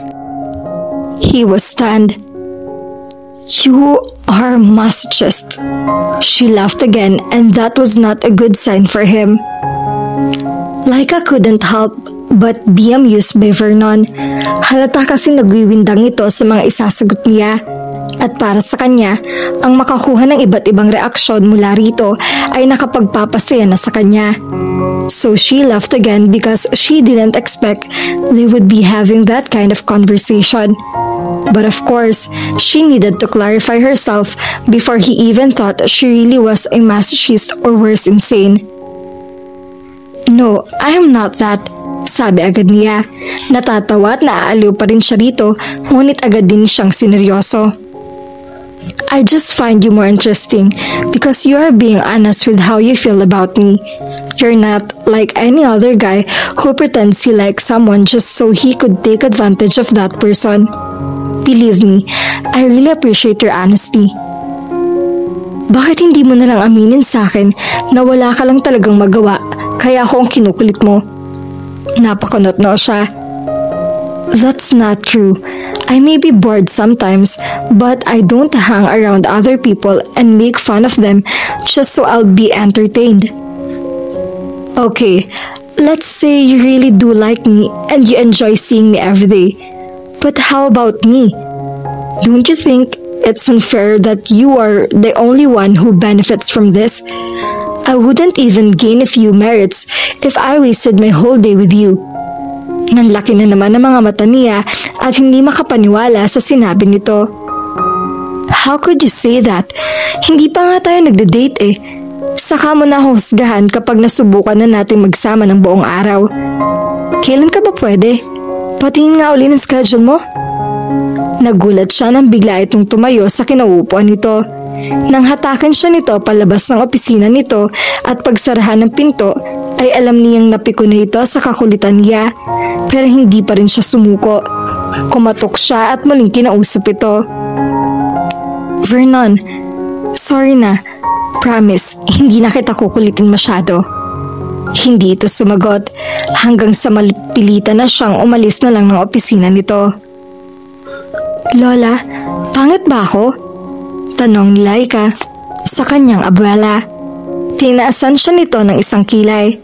A: He was stunned. You are masochist. She laughed again, and that was not a good sign for him. Laika couldn't help but be amused by Vernon. Halata kasi nagwiwindang ito sa mga isasagot niya. At para sa kanya, ang makakuha ng iba't ibang reaksyon mula rito ay nakapagpapasaya na sa kanya. So she laughed again because she didn't expect they would be having that kind of conversation. But of course, she needed to clarify herself before he even thought she really was a masochist or worse, insane. No, I am not that, sabi agad niya. Natatawa at naaaliw pa rin siya rito, ngunit agad din siyang sineryoso. I just find you more interesting because you are being honest with how you feel about me. You're not like any other guy who pretends he likes someone just so he could take advantage of that person. Believe me, I really appreciate your honesty. Bakit hindi mo nalang aminin sa akin na wala ka lang talagang magawa kaya ako ang kinukulit mo? Napakunot-no siya. That's not true. I may be bored sometimes, but I don't hang around other people and make fun of them just so I'll be entertained. Okay, let's say you really do like me and you enjoy seeing me every day. But how about me? Don't you think it's unfair that you are the only one who benefits from this? I wouldn't even gain a few merits if I wasted my whole day with you. Nanlaki na naman ang mga mata niya at hindi makapaniwala sa sinabi nito. How could you say that? Hindi pa nga tayo nagde-date eh. Saka mo na husgahan kapag nasubukan na natin magsama ng buong araw. Kailan ka ba pwede? Patingin nga uli ng schedule mo. Nagulat siya nang bigla itong tumayo sa kinauupuan nito. Nang hatakan siya nito palabas ng opisina nito at pagsarahan ng pinto, ay alam niyang napiko na ito sa kakulitan niya, pero hindi pa rin siya sumuko. Kumatok siya at muling kinausap ito. Vernon, sorry na. Promise, hindi na kita kukulitin masyado. Hindi ito sumagot hanggang sa malipilitan na siyang umalis na lang ng opisina nito. Lola, pangit ba ako? Tanong ni Laika sa kanyang abuela. Tinaasan siya nito ng isang kilay.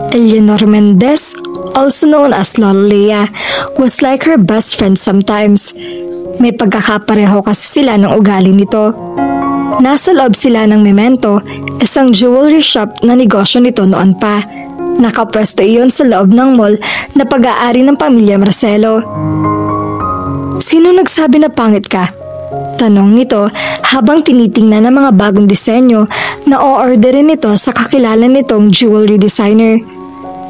A: Eleanor Mendez, also known as Lola Leia, was like her best friend sometimes. May pagkakapareho kasi sila ng ugali nito. Nasa loob sila ng Memento, isang jewelry shop na negosyo nito noon pa. Nakapwesto iyon sa loob ng mall na pag-aari ng pamilya Marcelo. Sino nagsabi na pangit ka? Tanong nito habang tinitingnan ng mga bagong disenyo na o-orderin nito sa kakilala nitong jewelry designer.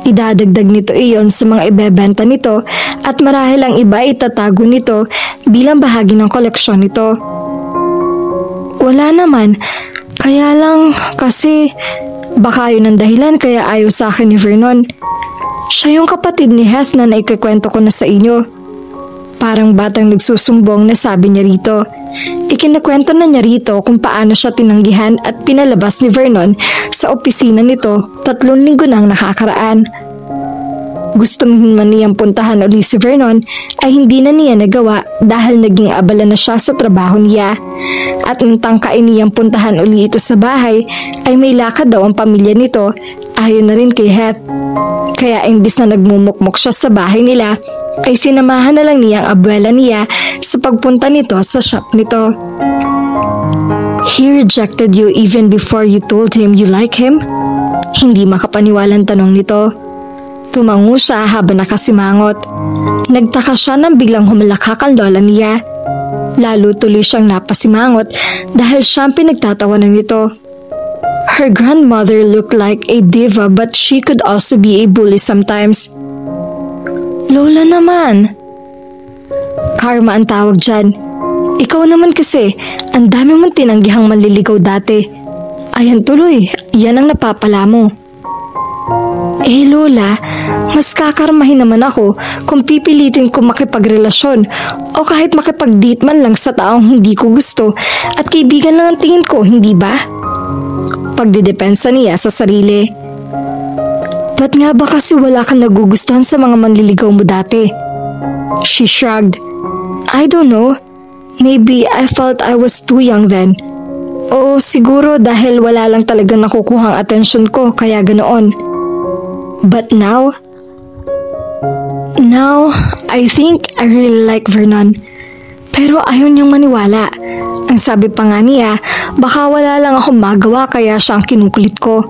A: Idadagdag nito iyon sa mga ibebenta nito at marahil ang iba itatago nito bilang bahagi ng koleksyon nito. Wala naman, kaya lang kasi baka yun ang dahilan kaya ayaw sa akin ni Vernon. Siya yung kapatid ni Heath na naikikwento ko na sa inyo. Parang batang nagsusumbong na sabi niya rito. Ikinakwento na niya rito kung paano siya tinanggihan at pinalabas ni Vernon sa opisina nito 3 linggo nang nakakaraan. Gusto man niyang puntahan uli si Vernon ay hindi na niya nagawa dahil naging abala na siya sa trabaho niya. At nang tangkain niyang puntahan uli ito sa bahay ay may lakad daw ang pamilya nito ayon na rin kay Heath. Kaya imbis na nagmumukmok siya sa bahay nila ay sinamahan na lang niya ang abuela niya sa pagpunta nito sa shop nito. He rejected you even before you told him you like him? Hindi makapaniwalang tanong nito. Tumango siya habang nakasimangot. Nagtaka siya nang biglang humalakhak ang lola niya. Lalo tuloy siyang napasimangot dahil siyang pinagtatawanan nito. Her grandmother looked like a diva but she could also be a bully sometimes. Lola naman. Karma ang tawag dyan. Ikaw naman kasi, ang dami mong tinanggihang manliligaw dati. Ayan tuloy, Yan ang napapala mo. Eh Lola, mas kakarmahin naman ako kung pipilitin ko makipagrelasyon o kahit makipag-date man lang sa taong hindi ko gusto at kaibigan lang ang tingin ko, hindi ba? Pagdidepensa niya sa sarili. Ba't nga ba kasi wala kang nagugustuhan sa mga manliligaw mo dati? She shrugged. I don't know. Maybe I felt I was too young then. O siguro dahil wala lang talagang nakukuhang atensyon ko kaya ganoon. But now, I think I really like Vernon. Pero ayaw niyang maniwala. Ang sabi pa nga niya, baka wala lang ako magawa kaya siya ang kinukulit ko.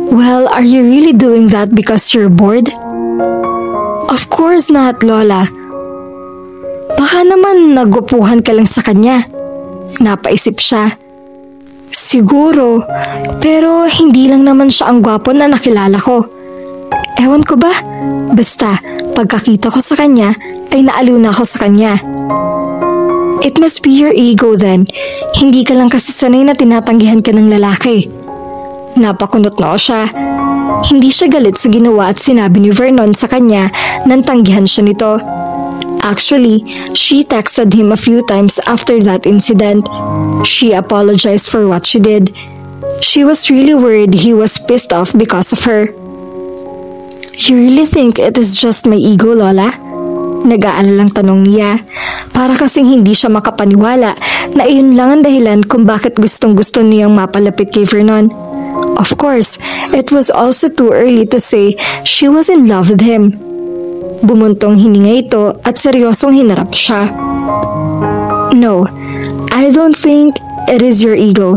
A: Well, are you really doing that because you're bored? Of course not, Lola. Baka naman nagupuhan ka lang sa kanya. Napaisip siya. Siguro, pero hindi lang naman siya ang gwapo na nakilala ko. Ewan ko ba? Basta, pagkakita ko sa kanya, ay naaliw na ako sa kanya. It must be your ego then. Hindi ka lang kasi sanay na tinatanggihan ka ng lalaki. Napakunot noo siya. Hindi siya galit sa ginawa at sinabi ni Vernon sa kanya nang tanggihan siya nito. Actually, she texted him a few times after that incident. She apologized for what she did. She was really worried he was pissed off because of her. You really think it is just my ego, Lola? Nag-aalalang tanong niya. Para kasing hindi siya makapaniwala na iyon lang ang dahilan kung bakit gustong-gusto niyang mapalapit kay Vernon. Of course, it was also too early to say she was in love with him. Bumuntong hininga ito at seryosong hinarap siya. No, I don't think it is your ego.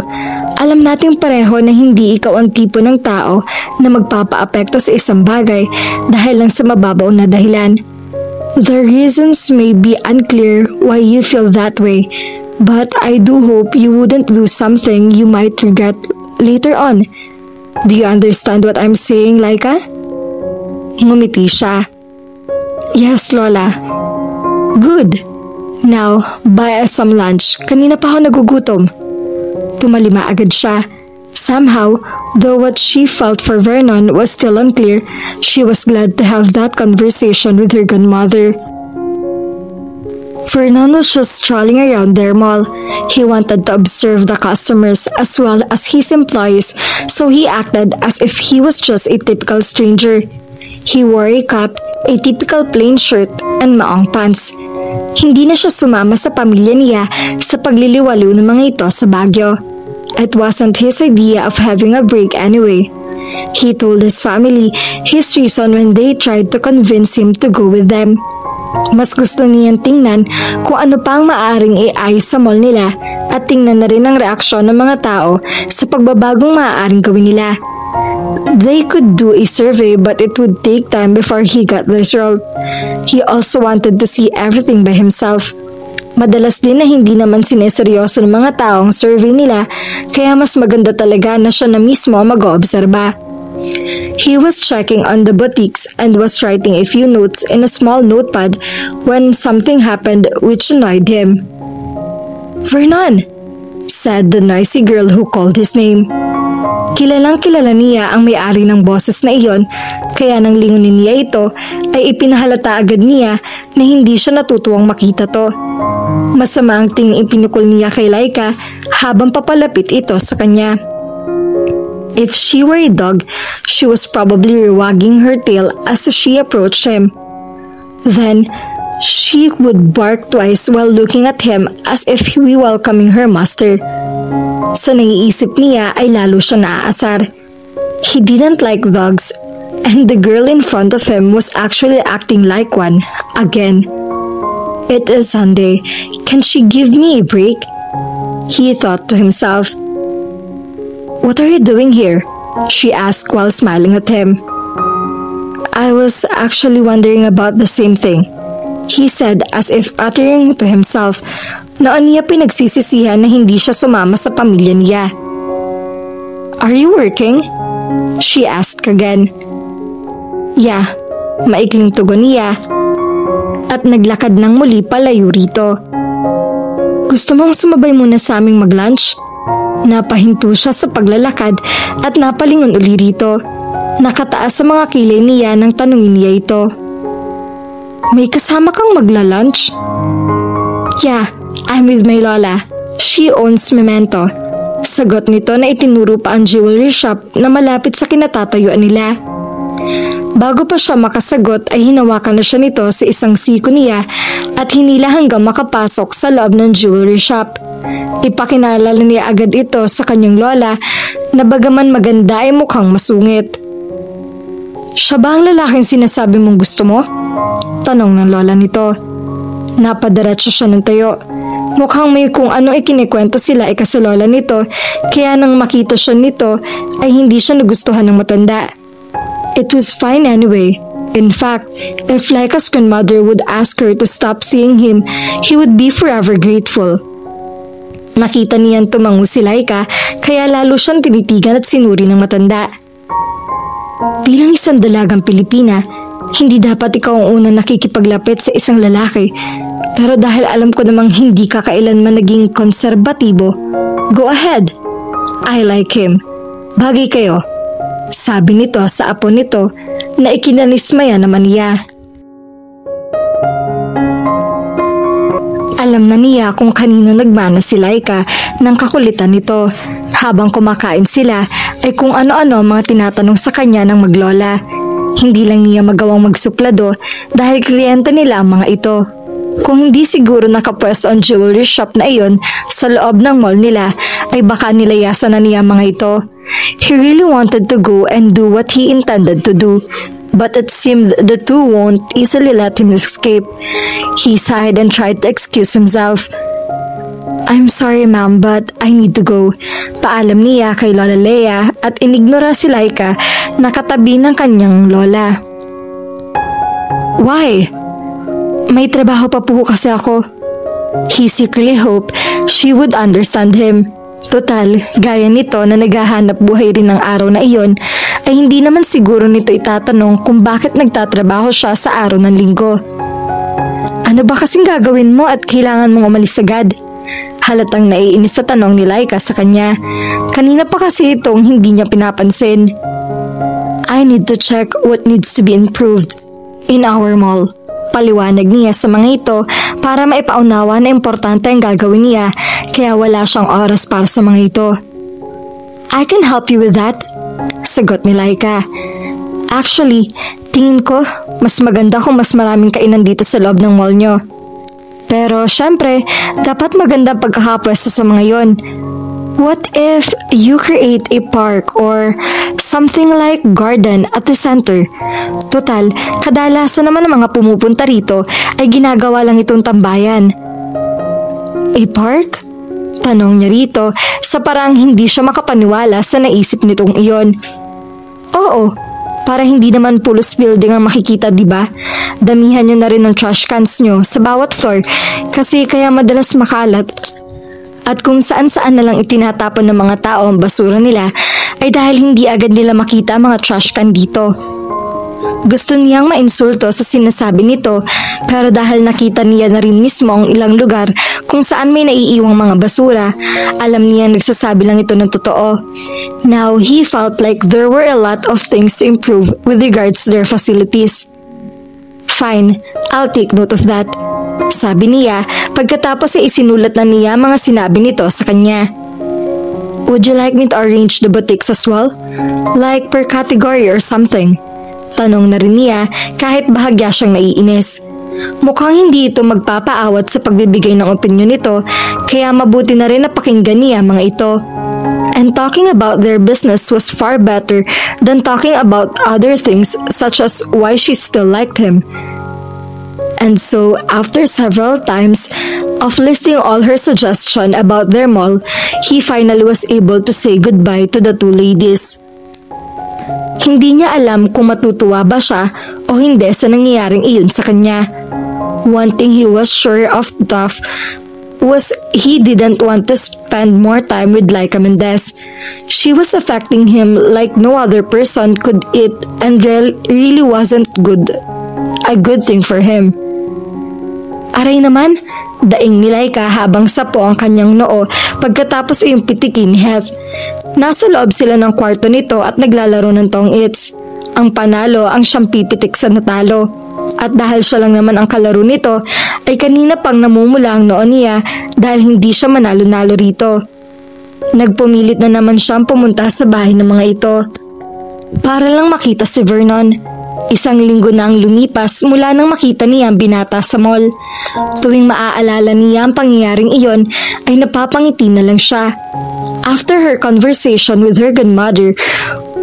A: Alam nating pareho na hindi ikaw ang tipo ng tao na magpapaapekto sa isang bagay dahil lang sa mababaw na dahilan. The reasons may be unclear why you feel that way, but I do hope you wouldn't do something you might regret later on. Do you understand what I'm saying, Laika? Ngumiti siya. Yes, Lola. Good. Now, buy us some lunch. Kanina pa ako nagugutom. Tumalima agad siya. Somehow, though what she felt for Vernon was still unclear, she was glad to have that conversation with her grandmother. Vernon was just strolling around their mall. He wanted to observe the customers as well as his employees, so he acted as if he was just a typical stranger. He wore a cap, a typical plain shirt, and maong pants. Hindi na siya sumama sa pamilya niya sa pagliliwaliw ng mga ito sa Baguio. It wasn't his idea of having a break anyway. He told his family his reason when they tried to convince him to go with them. Mas gusto niyang tingnan kung ano pa ang maaaring iayos sa mall nila at tingnan na rin ang reaksyon ng mga tao sa pagbabagong maaaring gawin nila. They could do a survey but it would take time before he got the result. He also wanted to see everything by himself. Madalas din na hindi naman sineseryoso ng mga tao ang survey nila kaya mas maganda talaga na siya na mismo mag-oobserba. He was checking on the boutiques and was writing a few notes in a small notepad when something happened which annoyed him. Vernon, said the noisy girl who called his name. Kilalang kilala niya ang may-ari ng boses na iyon kaya nang lingunin niya ito ay ipinahalata agad niya na hindi siya natutuwang makita to. Masama ang tingin ipinukol niya kay Laika habang papalapit ito sa kanya. If she were a dog, she was probably wagging her tail as she approached him. Then, she would bark twice while looking at him as if he were welcoming her master. Sa naiisip niya ay lalo siya naaasar. He didn't like dogs, and the girl in front of him was actually acting like one, again. It is Sunday. Can she give me a break? He thought to himself. What are you doing here? She asked while smiling at him. I was actually wondering about the same thing, he said as if uttering to himself. Noon niya pinagsisisihan na hindi siya sumama sa pamilya niya. Are you working? She asked again. Yeah, maikling tugon niya at naglakad ng muli palayo rito. Gusto mong sumabay muna sa aming mag-lunch? Napahinto siya sa paglalakad at napalingon uli rito. Nakataas sa mga kilay niya nang tanungin niya ito. May kasama kang magla-lunch? Yeah, I'm with my lola. She owns Memento. Sagot nito na itinuro pa ang jewelry shop na malapit sa kinatatayuan nila. Bago pa siya makasagot ay hinawakan na siya nito sa isang siko niya at hinila hanggang makapasok sa loob ng jewelry shop. Ipakilala niya agad ito sa kanyang lola na bagaman maganda ay mukhang masungit. Siya ba ang lalaking sinasabi mong gusto mo? Tanong ng lola nito. Napadiretso siya ng tayo. Mukhang may kung ano ikinikwento sila sa lola nito kaya nang makita siya nito ay hindi siya nagustuhan ng matanda. It was fine anyway. In fact, if Laika's grandmother would ask her to stop seeing him, he would be forever grateful. Nakita niyan tumango si Laika kaya lalo siyang tinitigan at sinuri ng matanda. Bilang isang dalagang Pilipina, hindi dapat ikaw ang unang nakikipaglapit sa isang lalaki. Pero dahil alam ko namang hindi ka kailanman naging konserbatibo, go ahead. I like him. Bagay kayo. Sabi nito sa apo nito na ikinanismaya naman niya. Alam na niya kung kanino nagmana si Laika ng kakulitan nito. Habang kumakain sila ay kung ano-ano mga tinatanong sa kanya ng maglola. Hindi lang niya magawang magsuplado dahil kliyente nila ang mga ito. Kung hindi siguro nakapwesto ang jewelry shop na iyon sa loob ng mall nila ay baka nilayasan na niya mga ito. He really wanted to go and do what he intended to do, but it seemed the two won't easily let him escape. He sighed and tried to excuse himself. I'm sorry ma'am, but I need to go. Paalam niya kay Lola Leia at inignora si Laika na katabi ng kanyang lola. Why? May trabaho pa po kasi ako. He secretly hoped she would understand him. Total, gaya nito na naghahanap buhay rin ng araw na iyon, ay hindi naman siguro nito itatanong kung bakit nagtatrabaho siya sa araw ng linggo. Ano ba kasing gagawin mo at kailangan mong umalis agad? Halatang naiinis sa tanong ni Laika sa kanya. Kanina pa kasi itong hindi niya pinapansin. I need to check what needs to be improved in our mall. Paliwanag niya sa mga ito para maipaunawa na importante ang gagawin niya kaya wala siyang oras para sa mga ito. I can help you with that, sagot ni Laika. Actually, tingin ko mas maganda kung mas maraming kainan dito sa loob ng mall nyo. Pero syempre, dapat magandang pagkakapwesto sa mga yon. What if you create a park or something like garden at the center? Total, kadalasan naman ng mga pumupunta rito ay ginagawa lang itong tambayan. A park? Tanong niya rito sa parang hindi siya makapaniwala sa naisip nitong iyon. Oo, para hindi naman pulos building ang makikita, diba? Damihan niyo na rin ng trash cans niyo sa bawat floor kasi kaya madalas makalat. At kung saan-saan na lang itinatapon ng mga tao ang basura nila ay dahil hindi agad nila makita ang mga trash can dito. Gusto niyang mainsulto sa sinasabi nito pero dahil nakita niya na rin mismo ang ilang lugar kung saan may naiiwang mga basura, alam niya nagsasabi lang ito ng totoo. Now he felt like there were a lot of things to improve with regards to their facilities. Fine, I'll take note of that. Sabi niya pagkatapos ay isinulat na niya mga sinabi nito sa kanya. Would you like me to arrange the boutiques as well? Like per category or something? Tanong na rin niya kahit bahagya siyang naiinis. Mukhang hindi ito magpapaawat sa pagbibigay ng opinyon nito kaya mabuti na rin na pakinggan niya mga ito. And talking about their business was far better than talking about other things such as why she still liked him. And so, after several times of listing all her suggestions about their mall, he finally was able to say goodbye to the two ladies. Hindi niya alam kung matutuwa ba siya o hindi sa nangyayaring iyon sa kanya. One thing he was sure of was he didn't want to spend more time with Laika Mendez. She was affecting him like no other person could it and really wasn't a good thing for him. Aray naman, daing ni Laika habang sapo ang kanyang noo pagkatapos iyong pitikin ni Heath. Nasa loob sila ng kwarto nito at naglalaro ng tong its. Ang panalo ang siyang pipitik sa natalo. At dahil siya lang naman ang kalaro nito, ay kanina pang namumula ang noo niya dahil hindi siya manalo-nalo rito. Nagpumilit na naman siyang pumunta sa bahay ng mga ito para lang makita si Vernon. Isang linggo na ang lumipas mula nang makita niya ang binata sa mall. Tuwing maaalala niya ang pangyayaring iyon ay napapangiti na lang siya. After her conversation with her grandmother,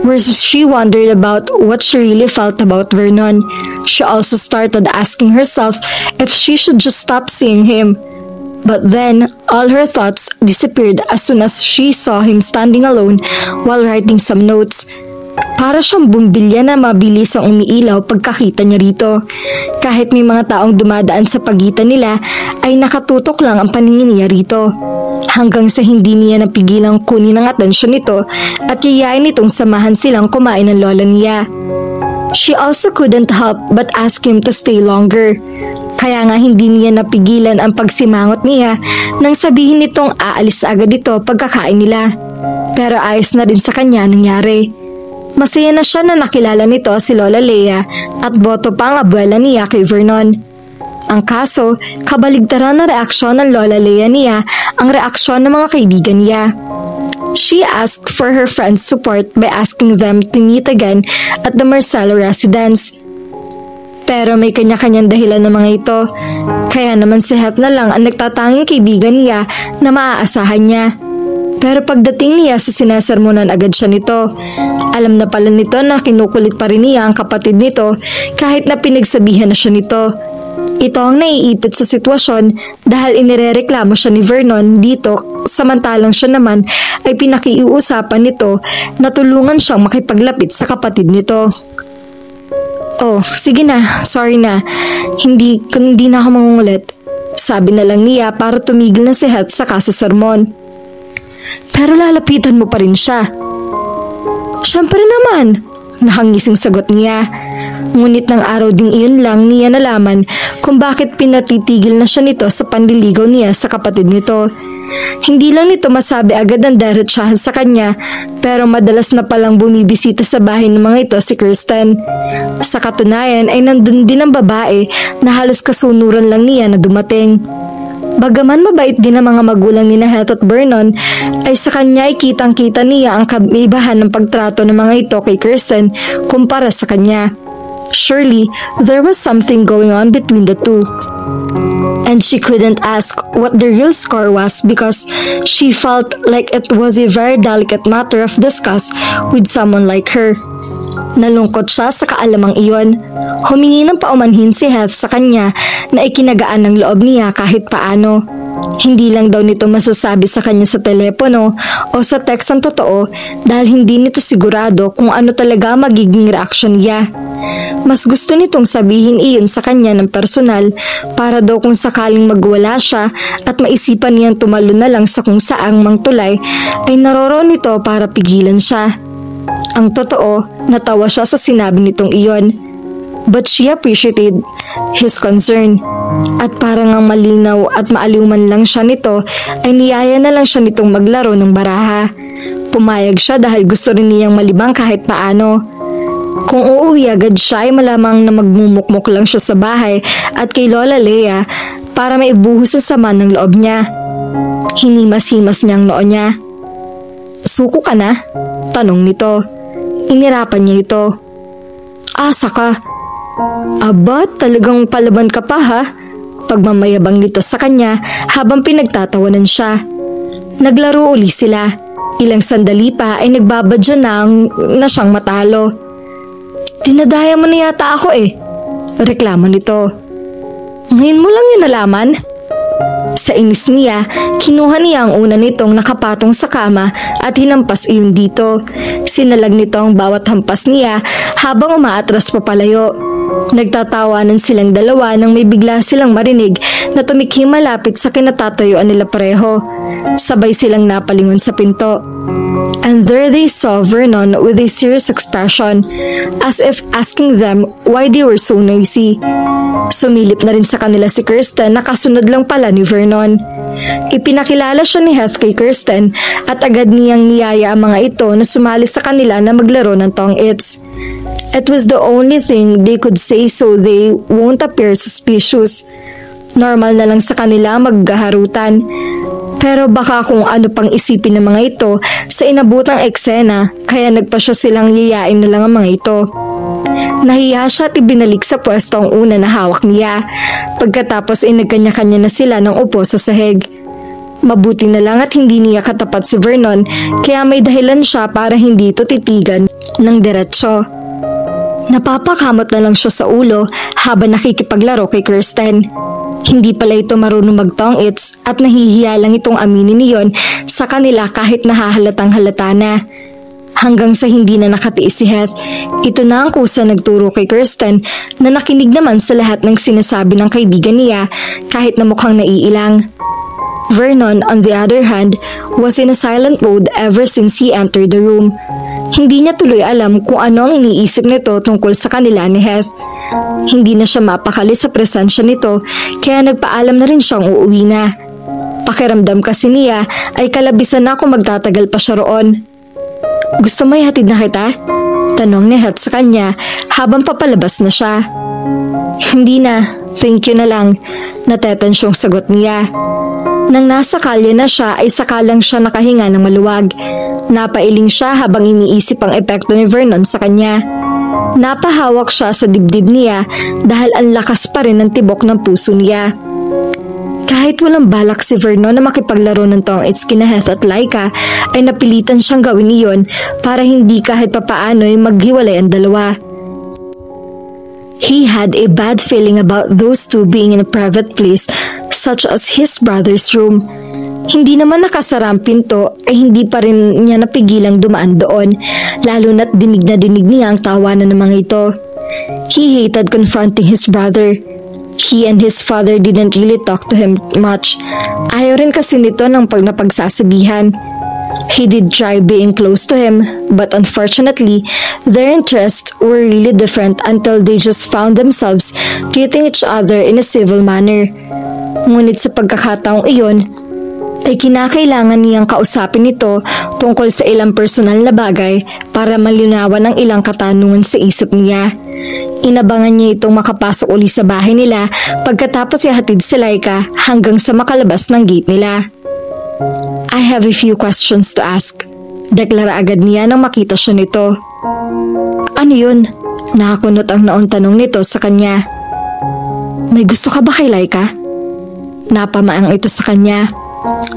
A: where she wondered about what she really felt about Vernon, she also started asking herself if she should just stop seeing him. But then, all her thoughts disappeared as soon as she saw him standing alone while writing some notes. Para siyang bumbilya na mabilis ang umiilaw pagkakita niya rito. Kahit may mga taong dumadaan sa pagitan nila, ay nakatutok lang ang paningin niya rito. Hanggang sa hindi niya napigilang kunin ang atensyon nito at yayain itong samahan silang kumain ng lola niya. She also couldn't help but ask him to stay longer. Kaya nga hindi niya napigilan ang pagsimangot niya nang sabihin nitong aalis agad ito pagkakain nila. Pero ayos na rin sa kanya nangyari. Masaya na siya na nakilala nito si Lola Leia at boto pa ang abuela niya kay Vernon. Ang kaso, kabaligtaran na reaksyon ng Lola Leia niya ang reaksyon ng mga kaibigan niya. She asked for her friends' support by asking them to meet again at the Marcelo residence. Pero may kanya-kanyang dahilan ng mga ito, kaya naman si Heath na lang ang nagtatanging kaibigan niya na maaasahan niya. Pero pagdating niya sa sinasermonan agad siya nito. Alam na pala nito na kinukulit pa rin niya ang kapatid nito kahit na pinagsabihan na siya nito. Ito ang naiipit sa sitwasyon dahil inirereklamo siya ni Vernon dito samantalang siya naman ay pinakiuusapan nito na tulungan siyang makipaglapit sa kapatid nito. Oh, sige na, sorry na. Hindi na ako mangungulit. Sabi na lang niya para tumigil na si Heath sa kasasermon. Pero lalapitan mo pa rin siya. Siyempre naman, nahangising sagot niya. Ngunit ng araw ding iyon lang niya nalaman kung bakit pinatitigil na siya nito sa panliligaw niya sa kapatid nito. Hindi lang nito masabi agad ang diretsahan sa kanya, pero madalas na palang bumibisita sa bahay ng mga ito si Kirsten. Sa katunayan ay nandun din ang babae na halos kasunuran lang niya na dumating. Bagaman mabait din ang mga magulang ni Heath at Vernon, ay sa kanya ay kitang-kita niya ang kaibahan ng pagtrato ng mga ito kay Kirsten kumpara sa kanya. Surely, there was something going on between the two. And she couldn't ask what the real score was because she felt like it was a very delicate matter of discuss with someone like her. Nalungkot siya sa kaalamang iyon. Humingi ng paumanhin si Heath sa kanya na ikinagaan ng loob niya kahit paano. Hindi lang daw nito masasabi sa kanya sa telepono o sa text ang totoo dahil hindi nito sigurado kung ano talaga magiging reaksyon niya. Mas gusto nitong sabihin iyon sa kanya ng personal para daw kung sakaling magwala siya at maisipan niyang tumalo na lang sa kung saang mangtulay ay naroroon nito para pigilan siya. Ang totoo, natawa siya sa sinabi nitong iyon. But she appreciated his concern. At parang ang malinaw at maaliw man lang siya nito ay niyaya na lang siya nitong maglaro ng baraha. Pumayag siya dahil gusto rin niyang malibang kahit paano. Kung uuwi agad siya ay malamang na magmumukmuk lang siya sa bahay at kay Lola Leia para maibuhos sa sama ng loob niya. Hinimas-himas niyang noo niya. Suko ka na? Tanong nito. Inirapan niya ito. Asa ka? Aba, talagang palaban ka pa ha? Pagmamayabang nito sa kanya habang pinagtatawanan siya. Naglaro uli sila. Ilang sandali pa ay nagbabadya na siyang matalo. Dinadaya mo na yata ako eh. Reklamo nito. Ngayon mo lang yun nalaman? Sa inis niya, kinuha niya ang una nitong nakapatong sa kama at hinampas iyon dito. Sinalag nito ang bawat hampas niya habang umaatras papalayo. Nagtatawanan silang dalawa nang may bigla silang marinig na tumikhing malapit sa kinatatayuan nila pareho. Sabay silang napalingon sa pinto. And there they saw Vernon with a serious expression, as if asking them why they were so noisy. Sumilip na rin sa kanila si Kirsten na kasunod lang pala ni Vernon. Ipinakilala siya ni Heath kay Kirsten at agad niyang niyaya ang mga ito na sumali sa kanila na maglaro ng tong-its. It was the only thing they could say so they won't appear suspicious. Normal na lang sa kanila maggaharutan. Pero baka kung ano pang isipin ng mga ito sa inabutang eksena, kaya nagpasya silang yayain na lang ang mga ito. Nahiya siya at ibinalik sa pwesto ang una na hawak niya. Pagkatapos ay nagkanya-kanya na sila ng upo sa sahig. Mabuti na lang at hindi niya katapat si Vernon, kaya may dahilan siya para hindi ito titigan ng diretsyo. Napapakamot na lang siya sa ulo habang nakikipaglaro kay Kirsten. Hindi pala ito marunong mag-tong-its at nahihiya lang itong aminin niyon sa kanila kahit nahahalatang halata na. Hanggang sa hindi na nakatiis si Heath, ito na ang kusa nagturo kay Kirsten na nakinig naman sa lahat ng sinasabi ng kaibigan niya kahit na mukhang naiilang. Vernon, on the other hand, was in a silent mode ever since he entered the room. Hindi niya tuloy alam kung ano ang iniisip nito tungkol sa kanila ni Heath. Hindi na siya mapakali sa presensya nito kaya nagpaalam na rin siyang uuwi na. Pakiramdam kasi niya ay kalabisan na kung magtatagal pa siya roon. Gusto mo ihatid na kita? Tanong ni Heath sa kanya habang papalabas na siya. Hindi na, thank you na lang, natetensyong sagot niya. Nang nasa kalye na siya ay sakalang siya nakahinga ng maluwag. Napailing siya habang iniisip ang epekto ni Vernon sa kanya. Napahawak siya sa dibdib niya dahil ang lakas pa rin ng tibok ng puso niya. Kahit walang balak si Vernon na makipaglaro ng tong-its kina Heath at Laika, ay napilitan siyang gawin iyon para hindi kahit papaano ay maghiwalay ang dalawa. He had a bad feeling about those two being in a private place such as his brother's room. Hindi naman nakasara ang pinto ay hindi pa rin niya napigilang dumaan doon, lalo na't dinig na dinig niya ang tawanan ng mga ito. He hated confronting his brother. He and his father didn't really talk to him much. Ayaw rin kasi nito ng napagsasabihan. He did try being close to him, but unfortunately, their interests were really different until they just found themselves treating each other in a civil manner. Ngunit sa pagkakataong iyon, ay kinakailangan niyang kausapin ito tungkol sa ilang personal na bagay para malinawan ang ilang katanungan sa isip niya. Inabangan niya itong makapasok uli sa bahay nila pagkatapos ihatid si Laika hanggang sa makalabas ng gate nila. I have a few questions to ask. Deklara agad niya nang makita siya nito. Ano yun? Nakakunot ang naong tanong nito sa kanya. May gusto ka ba kay Laika? Napamaang ito sa kanya.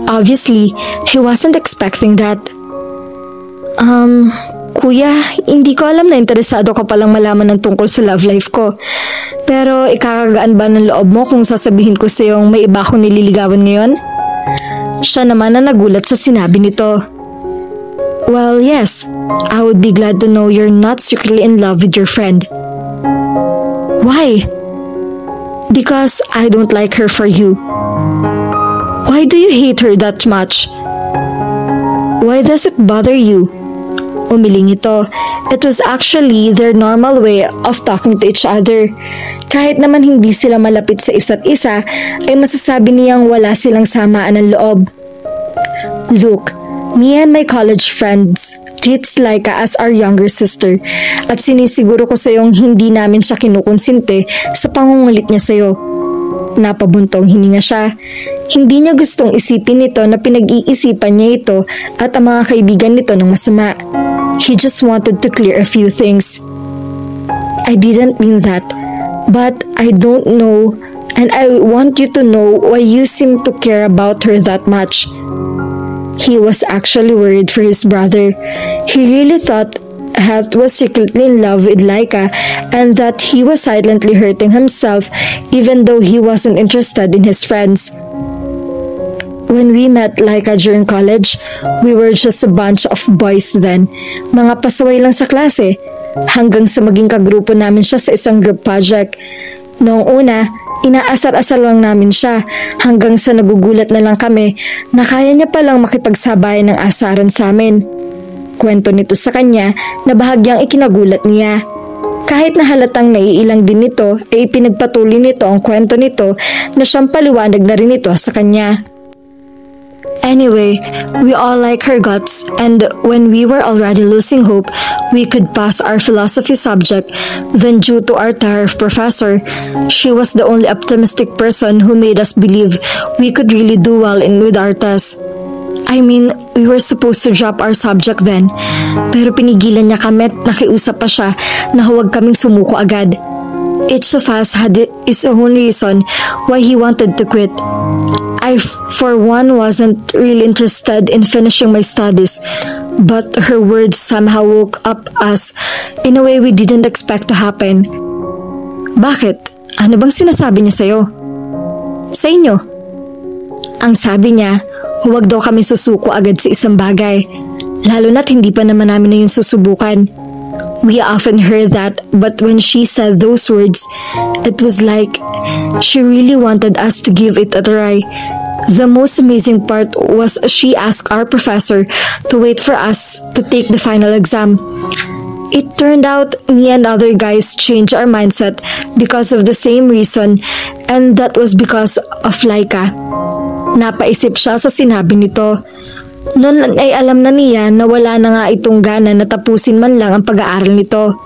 A: Obviously, he wasn't expecting that. Kuya, hindi ko alam na interesado ka palang malaman ng tungkol sa love life ko. Pero ikakagaan ba ng loob mo kung sasabihin ko sa iyong may iba akong nililigawan ngayon? Siya naman na nagulat sa sinabi nito. Well, yes. I would be glad to know you're not secretly in love with your friend. Why? Because I don't like her for you. Why do you hate her that much? Why does it bother you? Umiling ito. It was actually their normal way of talking to each other. Kahit naman hindi sila malapit sa isa't isa, ay masasabi niyang wala silang samaan ng loob. Look, me and my college friends treats Laika as our younger sister at sinisiguro ko sa iyong hindi namin siya kinukonsinte sa pangungulit niya sa iyo. Napabuntong hininga siya. Hindi niya gustong isipin nito na pinag-iisipan niya ito at ang mga kaibigan nito ng masama. He just wanted to clear a few things. I didn't mean that, but I don't know and I want you to know why you seem to care about her that much. He was actually worried for his brother. He really thought Heath was secretly in love with Laika and that he was silently hurting himself even though he wasn't interested in his friends. When we met Laika during college, we were just a bunch of boys then. Mga pasaway lang sa klase. Hanggang sa maging kagrupo namin siya sa isang group project. Noong una, inaasar-asar lang namin siya hanggang sa nagugulat na lang kami na kaya niya palang makipagsabayan ng asaran sa amin. Kwento nito sa kanya na bahagyang ikinagulat niya. Kahit na halatang naiilang din nito, ay ipinagpatuloy nito ang kwento nito na siyang paliwanag na rin ito sa kanya. Anyway, we all like her guts, and when we were already losing hope we could pass our philosophy subject, then due to our tariff professor, she was the only optimistic person who made us believe we could really do well with our test. I mean, we were supposed to drop our subject then, pero pinigilan niya kami at nakiusap pa siya na huwag kaming sumuko agad. Each of us had his own reason why he wanted to quit. I, for one, wasn't really interested in finishing my studies, but her words somehow woke up us in a way we didn't expect to happen. Bakit? Ano bang sinasabi niya sa'yo? Sa inyo? Ang sabi niya, huwag daw kami susuko agad sa isang bagay, lalo na't hindi pa naman namin na yung susubukan. We often heard that, but when she said those words, it was like she really wanted us to give it a try. The most amazing part was she asked our professor to wait for us to take the final exam. It turned out me and other guys changed our mindset because of the same reason, and that was because of Laika. Napaisip siya sa sinabi nito. Noon ay alam na niya na wala na nga itong gana na tapusin man lang ang pag-aaral nito.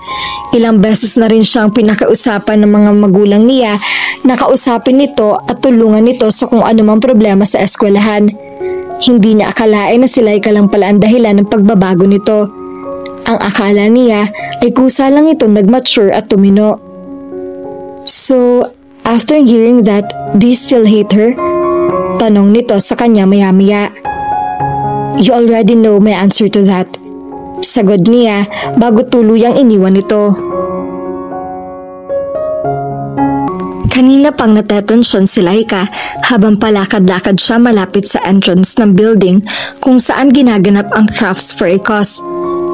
A: Ilang beses na rin siyang pinakausapan ng mga magulang niya na kausapin nito at tulungan nito sa kung anumang problema sa eskwelahan. Hindi niya akalain na sila ay lang pala ang dahilan ng pagbabago nito. Ang akala niya ay kusa lang ito nag-mature at tumino. So, after hearing that, do you still hate her? Tanong nito sa kanya maya-maya. You already know my answer to that. Sagad niya bago tuluyang iniwan ito. Kanina pang natetensyon si Laika habang palakad-lakad siya malapit sa entrance ng building kung saan ginaganap ang crafts for a cause.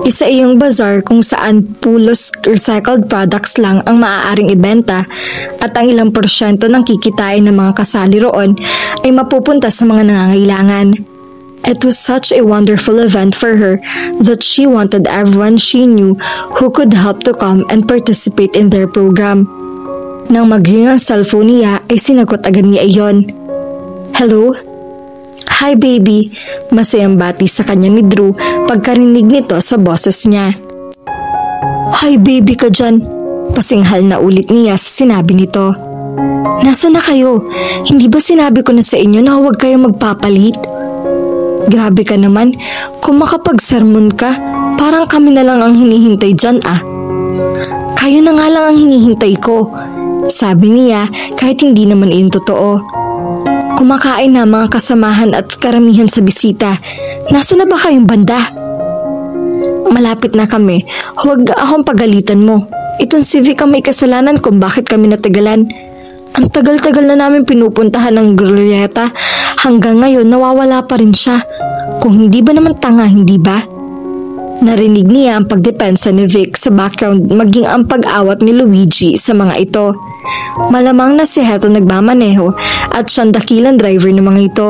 A: Isa iyong bazaar kung saan pulos recycled products lang ang maaaring ibenta at ang ilang porsyento ng kikitain ng mga kasali roon ay mapupunta sa mga nangangailangan. It was such a wonderful event for her that she wanted everyone she knew who could help to come and participate in their program. Nang mag-ring ang cellphone niya ay sinagot agad niya iyon. Hello? Hi baby, masayang bati sa kanya ni Drew pagkarinig nito sa boses niya. Hi baby ka dyan, pasinghal na ulit niya sa sinabi nito. Nasaan na kayo? Hindi ba sinabi ko na sa inyo na huwag kayo magpapalit? Grabe ka naman, kung makapag-sermon ka, parang kami na lang ang hinihintay dyan ah. Kayo na nga lang ang hinihintay ko, sabi niya kahit hindi naman iyon totoo. Kumakain na mga kasamahan at karamihan sa bisita. Nasa na ba kayong banda? Malapit na kami, huwag akong pagalitan mo. Itong si Vic ang may kasalanan kung bakit kami natagalan. Ang tagal-tagal na namin pinupuntahan ng Glorieta. Hanggang ngayon nawawala pa rin siya. Kung hindi ba naman tanga, hindi ba? Narinig niya ang pagdepensa ni Vic sa background maging ang pag-awat ni Luigi sa mga ito. Malamang na si Heto nagmamaneho at siyang dakilang driver ng mga ito.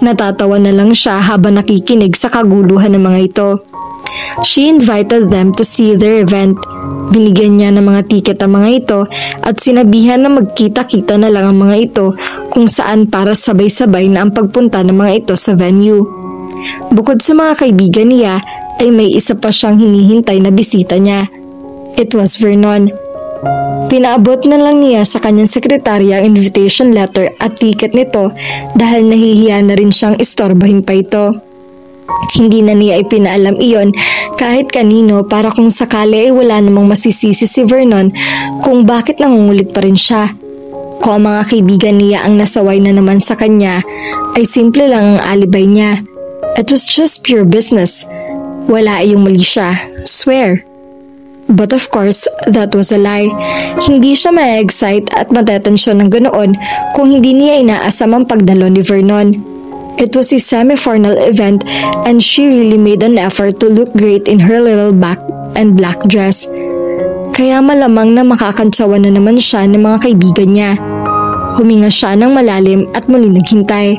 A: Natatawa na lang siya habang nakikinig sa kaguluhan ng mga ito. She invited them to see their event. Binigyan niya ng mga tiket ang mga ito at sinabihan na magkita-kita na lang ang mga ito kung saan para sabay-sabay na ang pagpunta ng mga ito sa venue. Bukod sa mga kaibigan niya, ay may isa pa siyang hinihintay na bisita niya. It was Vernon. Pinaabot na lang niya sa kanyang sekretarya ang invitation letter at ticket nito dahil nahihiya na rin siyang istorbahin pa ito. Hindi na niya ipinaalam iyon kahit kanino para kung sakali ay wala namang masisisi si Vernon kung bakit nangungulit pa rin siya. Kung ang mga kaibigan niya ang nasaway na naman sa kanya, ay simple lang ang alibay niya. It was just pure business. Wala iyong mali siya, swear. But of course, that was a lie. Hindi siya ma-excite at matetensyon ng ganoon kung hindi niya inaasam ang pagdalo ni Vernon. It was a semi-formal event and she really made an effort to look great in her little black and black dress. Kaya malamang na makakantsawan na naman siya ng mga kaibigan niya. Huminga siya ng malalim at muli naghintay.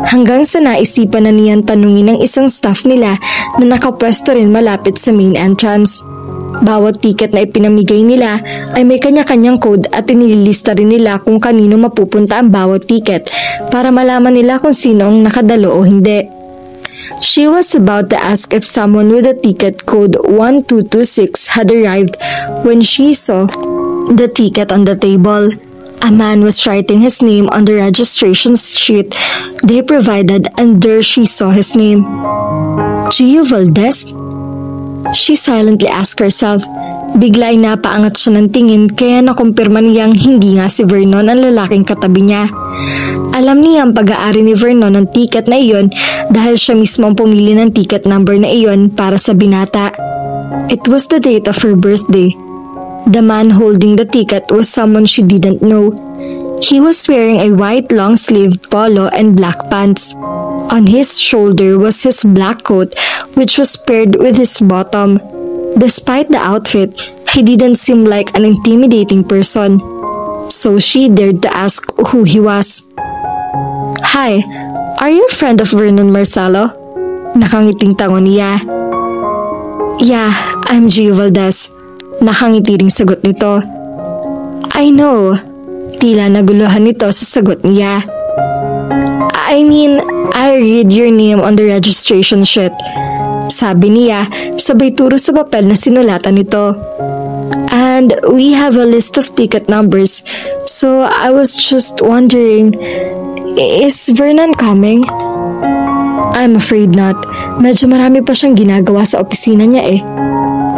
A: Hanggang sa naisipan na niyang tanungin ng isang staff nila na nakapwesto rin malapit sa main entrance. Bawat tiket na ipinamigay nila ay may kanya-kanyang code at inililista rin nila kung kanino mapupunta ang bawat tiket para malaman nila kung sino ang nakadalo o hindi. She was about to ask if someone with a ticket code 1226 had arrived when she saw the ticket on the table. A man was writing his name on the registration sheet they provided, and there she saw his name. Gio Valdez? She silently asked herself. Bigla ay napaangat siya ng tingin kaya nakumpirma niyang hindi nga si Vernon ang lalaking katabi niya. Alam niya ang pag-aari ni Vernon ng ticket na iyon dahil siya mismo ang pumili ng ticket number na iyon para sa binata. It was the date of her birthday. The man holding the ticket was someone she didn't know. He was wearing a white long-sleeved polo and black pants. On his shoulder was his black coat, which was paired with his bottom. Despite the outfit, he didn't seem like an intimidating person. So she dared to ask who he was. "Hi, are you a friend of Vernon Marcelo?" Nakangiting tango niya. "Yeah, I'm Gio Valdez." Nakangiti ring sagot nito. "I know." Tila naguluhan nito sa sagot niya. "I mean, I read your name on the registration sheet." Sabi niya, sabay turo sa papel na sinulatan nito. "And we have a list of ticket numbers, so I was just wondering, is Vernon coming?" "I'm afraid not. Medyo marami pa siyang ginagawa sa opisina niya eh."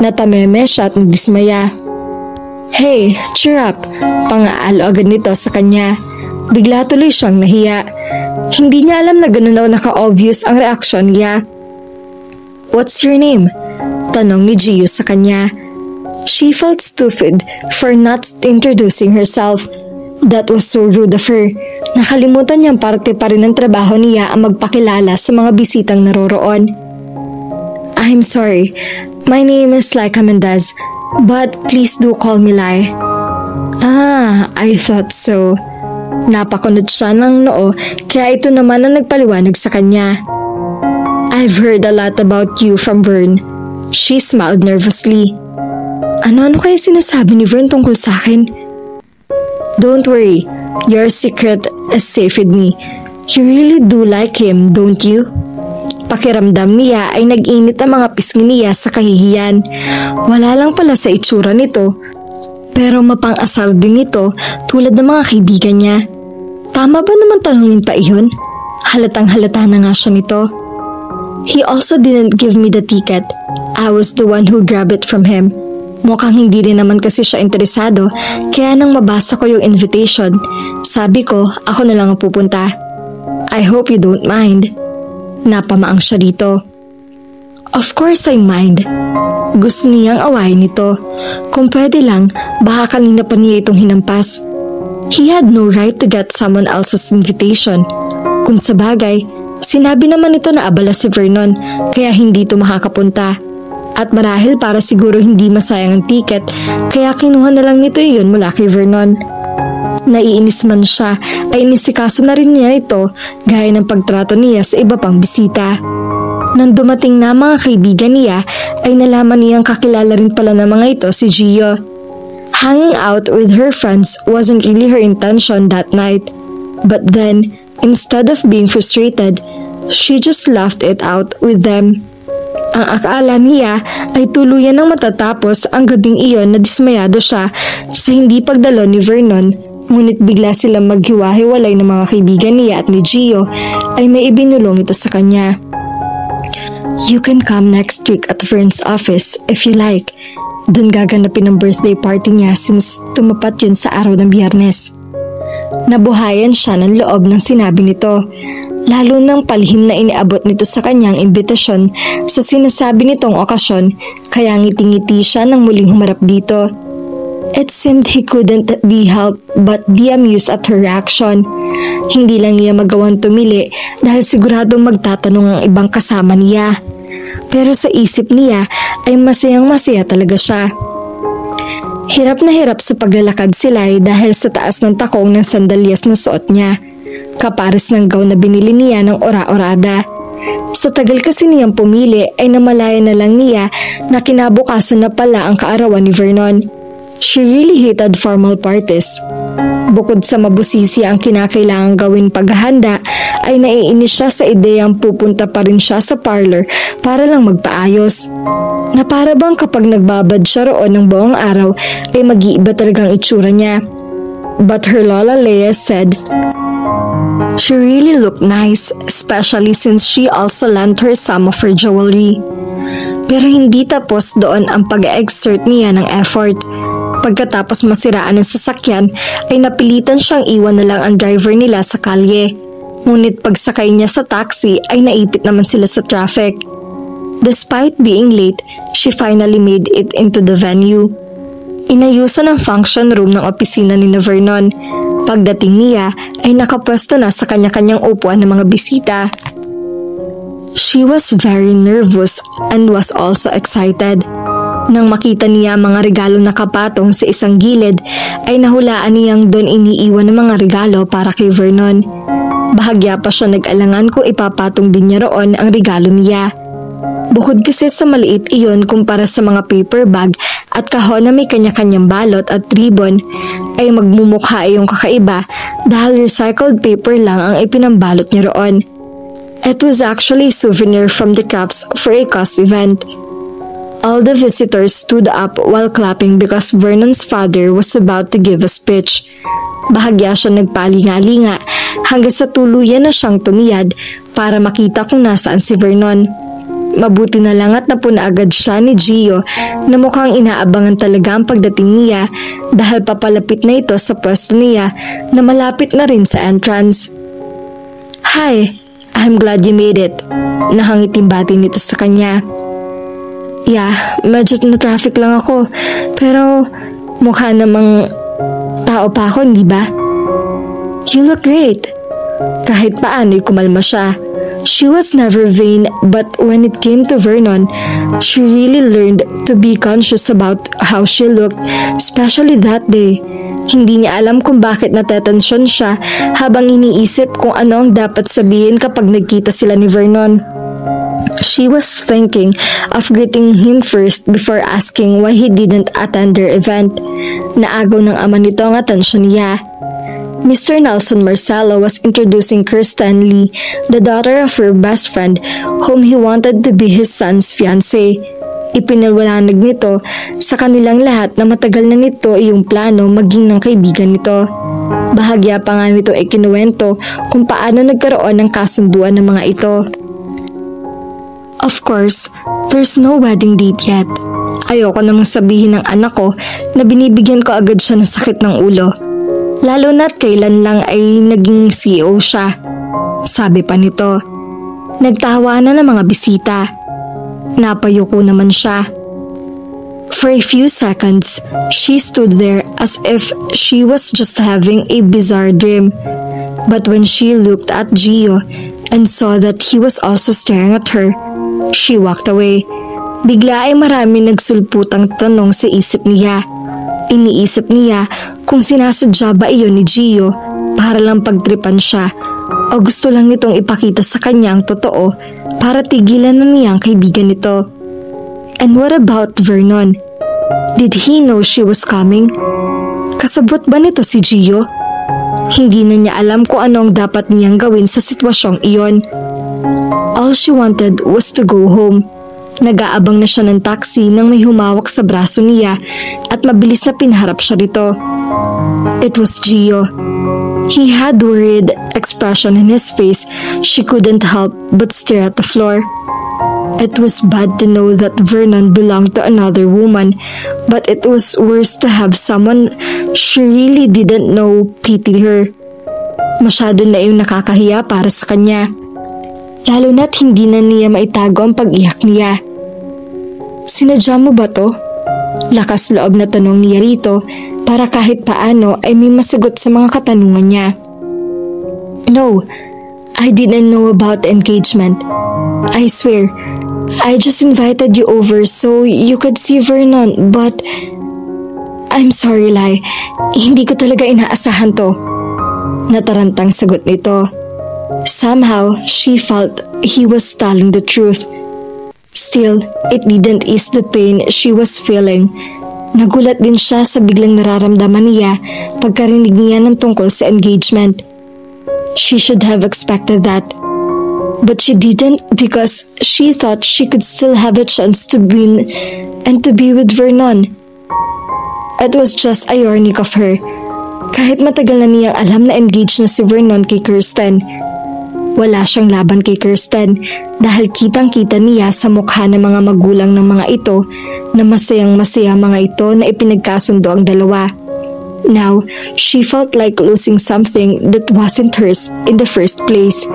A: Natameme siya at nagdismaya. "Hey, cheer up." Pangaalo agad nito sa kanya. Bigla tuloy siyang nahiya. Hindi niya alam na ganun daw naka-obvious ang reaksyon niya. "What's your name?" Tanong ni Gio sa kanya. She felt stupid for not introducing herself. That was so rude of her. Nakalimutan niyang parte pa rin ng trabaho niya ang magpakilala sa mga bisitang naroroon. "I'm sorry. My name is Laika Mendez, but please do call me Lai." "Ah, I thought so." Napakunot siya ng noo kaya ito naman ang nagpaliwanag sa kanya. "I've heard a lot about you from Vern." She smiled nervously. Ano kaya sinasabi ni Vern tungkol sa akin? "Don't worry, your secret is safe with me. You really do like him, don't you?" Pakiramdam niya ay nag-init ang mga pisngi niya sa kahihiyan. Wala lang pala sa itsura nito, pero mapang-asar din ito tulad ng mga kaibigan niya. Tama ba naman tanungin pa iyon? Halatang halata na nga siya nito. "He also didn't give me the ticket. I was the one who grabbed it from him." Mukhang hindi rin naman kasi siya interesado, kaya nang mabasa ko yung invitation, sabi ko ako na lang ang pupunta. "I hope you don't mind." Napamaang siya dito. "Of course I mind." Gusto niyang awayin nito. Kung pwede lang, baka kanina pa niya itong hinampas. He had no right to get someone else's invitation. Kung sabagay, sinabi naman ito na abala si Vernon, kaya hindi ito makakapunta. At marahil para siguro hindi masayang ang ticket, kaya kinuha na lang nito iyon mula kay Vernon. Naiinis man siya ay inisikaso na rin niya ito gaya ng pagtrato niya sa iba pang bisita. Nang dumating na mga kaibigan niya ay nalaman niyang kakilala rin pala ng mga ito si Gio. Hanging out with her friends wasn't really her intention that night. But then, instead of being frustrated, she just laughed it out with them. Ang akala niya ay tuluyan ng matatapos ang gabing iyon na dismayado siya sa hindi pagdalo ni Vernon. Ngunit bigla silang maghiwa-hiwalay ng mga kaibigan niya at ni Gio ay may ibinulong ito sa kanya. "You can come next week at Vern's office if you like. Doon gaganapin ang birthday party niya since tumapat yun sa araw ng Biyernes." Nabuhayan siya ng loob ng sinabi nito, lalo nang palihim na iniabot nito sa kanyang imbitasyon sa sinasabi nitong okasyon, kaya ngiti-ngiti siya nang muling humarap dito. It seemed he couldn't be helped but be amused at her reaction. Hindi lang niya magawang tumili dahil siguradong magtatanong ang ibang kasama niya. Pero sa isip niya ay masayang-masaya talaga siya. Hirap na hirap sa paglalakad si Lai dahil sa taas ng takong ng sandalyas na suot niya. Kapares ng gown na binili niya ng ora-orada. Sa tagal kasi niyang pumili ay namalaya na lang niya na kinabukasan na pala ang kaarawan ni Vernon. She really hated formal parties. Bukod sa mabusisi ang kinakailangang gawin paghahanda, ay naiinis siya sa ideyang pupunta pa rin siya sa parlor para lang magpaayos. Na para bang kapag nagbabad siya roon ng buong araw ay mag-iiba talagang itsura niya. But her Lola Leia said, she really looked nice, especially since she also lent her some of her jewelry. Pero hindi tapos doon ang pag-exert niya ng effort. Pagkatapos masiraan ng sasakyan ay napilitan siyang iwan na lang ang driver nila sa kalye. Ngunit pagsakay niya sa taxi ay naipit naman sila sa traffic. Despite being late, she finally made it into the venue. Inayusan ang function room ng opisina ni Vernon. Pagdating niya ay nakapwesto na sa kanya-kanyang upuan ng mga bisita. She was very nervous and was also excited. Nang makita niya mga regalo na kapatong sa isang gilid, ay nahulaan niyang doon iniiwan ng mga regalo para kay Vernon. Bahagya pa siya nag-alangan kung ipapatong din niya roon ang regalo niya. Bukod kasi sa maliit iyon kumpara sa mga paper bag at kahon na may kanya-kanyang balot at ribbon, ay magmumukha yung kakaiba dahil recycled paper lang ang ipinambalot niya roon. It was actually a souvenir from the crafts for a cause event. All the visitors stood up while clapping because Vernon's father was about to give a speech. Bahagya siya nagpalinga-linga hanggang sa tuluyan na siyang tumiyad para makita kung nasaan si Vernon. Mabuti na lang at napuna agad siya ni Gio na mukhang inaabangan talaga ang pagdating niya dahil papalapit na ito sa pwesto niya na malapit na rin sa entrance. "Hi, I'm glad you made it." Nahangiting bati nito sa kanya. "Yeah, medyo na-traffic lang ako. Pero mukha namang tao pa ako, hindi ba?" "You look great." Kahit paano'y kumalma siya. She was never vain, but when it came to Vernon, she really learned to be conscious about how she looked, especially that day. Hindi niya alam kung bakit natetensyon siya habang iniisip kung ano ang dapat sabihin kapag nagkita sila ni Vernon. She was thinking of greeting him first before asking why he didn't attend their event. Naagaw ng ama nito ang atensyon niya. Mr. Nelson Marcelo was introducing Kirsten Lee, the daughter of her best friend, whom he wanted to be his son's fiancé. Ipinaliwanag nito sa kanilang lahat na matagal na nito iyong plano maging ng kaibigan nito. Bahagya pa nga nito ay kinuwento kung paano nagkaroon ng kasunduan ng mga ito. Of course, there's no wedding date yet. Ayoko namang sabihin ng anak ko na binibigyan ko agad siya ng sakit ng ulo. Lalo na't kailan lang ay naging CEO siya. Sabi pa nito. Nagtawa na ng mga bisita. Napayuko naman siya. For a few seconds, she stood there as if she was just having a bizarre dream. But when she looked at Gio and saw that he was also staring at her, she walked away. Bigla ay marami nagsulputang tanong sa isip niya. Iniisip niya kung sinasadya ba iyon ni Gio para lang pagtripan siya o gusto lang nitong ipakita sa kanya ang totoo para tigilan na niya ang kaibigan nito. And what about Vernon? Did he know she was coming? Kasabot ba nito si Gio? Hindi na niya alam kung ano ang dapat niyang gawin sa sitwasyong iyon. All she wanted was to go home. Nag-aabang na siya ng taxi nang may humawak sa braso niya at mabilis na pinaharap siya rito. It was Gio. He had worried expression in his face. She couldn't help but stare at the floor. It was bad to know that Vernon belonged to another woman, but it was worse to have someone she really didn't know pity her. Masyado na yung nakakahiya para sa kanya. Lalo na't hindi na niya maitago ang pag-iyak niya. Sinadya mo ba to? Lakas loob na tanong niya rito para kahit paano ay may masagot sa mga katanungan niya. No, I didn't know about the engagement. I swear, I just invited you over so you could see Vernon, but I'm sorry, Lai. Hindi ko talaga inaasahan to. Natarantang sagot nito. Somehow, she felt he was telling the truth. Still, it didn't ease the pain she was feeling. Nagulat din siya sa biglang nararamdaman niya pagkarinig niya ng tungkol sa engagement. She should have expected that. But she didn't because she thought she could still have a chance to win and to be with Vernon. It was just ironic of her. Kahit matagal na niyang alam na engaged na si Vernon kay Kirsten, wala siyang laban kay Kirsten dahil kitang-kita niya sa mukha ng mga magulang ng mga ito na masayang-masaya mga ito na ipinagkasundo ang dalawa. Now, she felt like losing something that wasn't hers in the first place.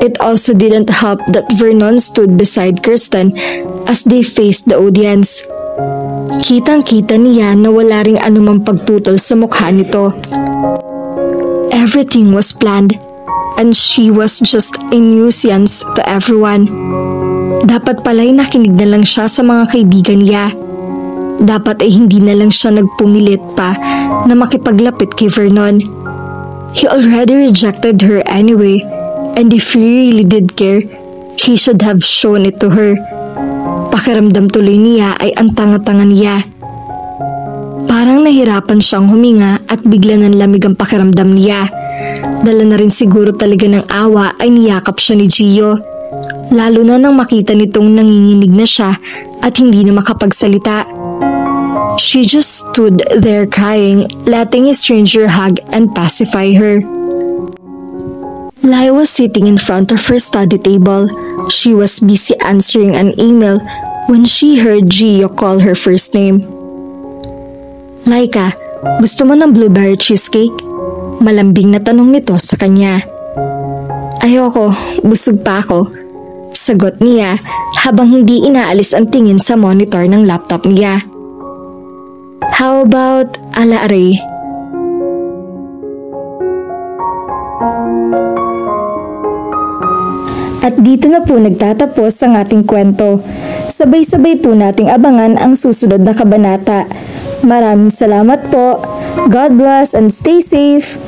A: It also didn't help that Vernon stood beside Kirsten as they faced the audience. Kitang-kita niya na wala ring anumang pagtutol sa mukha nito. Everything was planned. And she was just a nuisance to everyone. Dapat pala'y nakinig na lang siya sa mga kaibigan niya. Dapat ay hindi na lang siya nagpumilit pa na makipaglapit kay Vernon. He already rejected her anyway, and if he really did care, he should have shown it to her. Pakiramdam tuloy niya ay ang tanga-tanga niya. Parang nahirapan siyang huminga at bigla ng lamig ang pakiramdam niya. Dala na rin siguro talaga ng awa ay niyakap siya ni Gio. Lalo na nang makita nitong nanginginig na siya at hindi na makapagsalita. She just stood there crying, letting a stranger hug and pacify her. Lai was sitting in front of her study table. She was busy answering an email when she heard Gio call her first name. Laika, gusto mo ng blueberry cheesecake? Malambing na tanong nito sa kanya. Ayoko, busog pa ako. Sagot niya habang hindi inaalis ang tingin sa monitor ng laptop niya. How about ala-aray? At dito na po nagtatapos ang ating kwento. Sabay-sabay po nating abangan ang susunod na kabanata. Maraming salamat po. God bless and stay safe.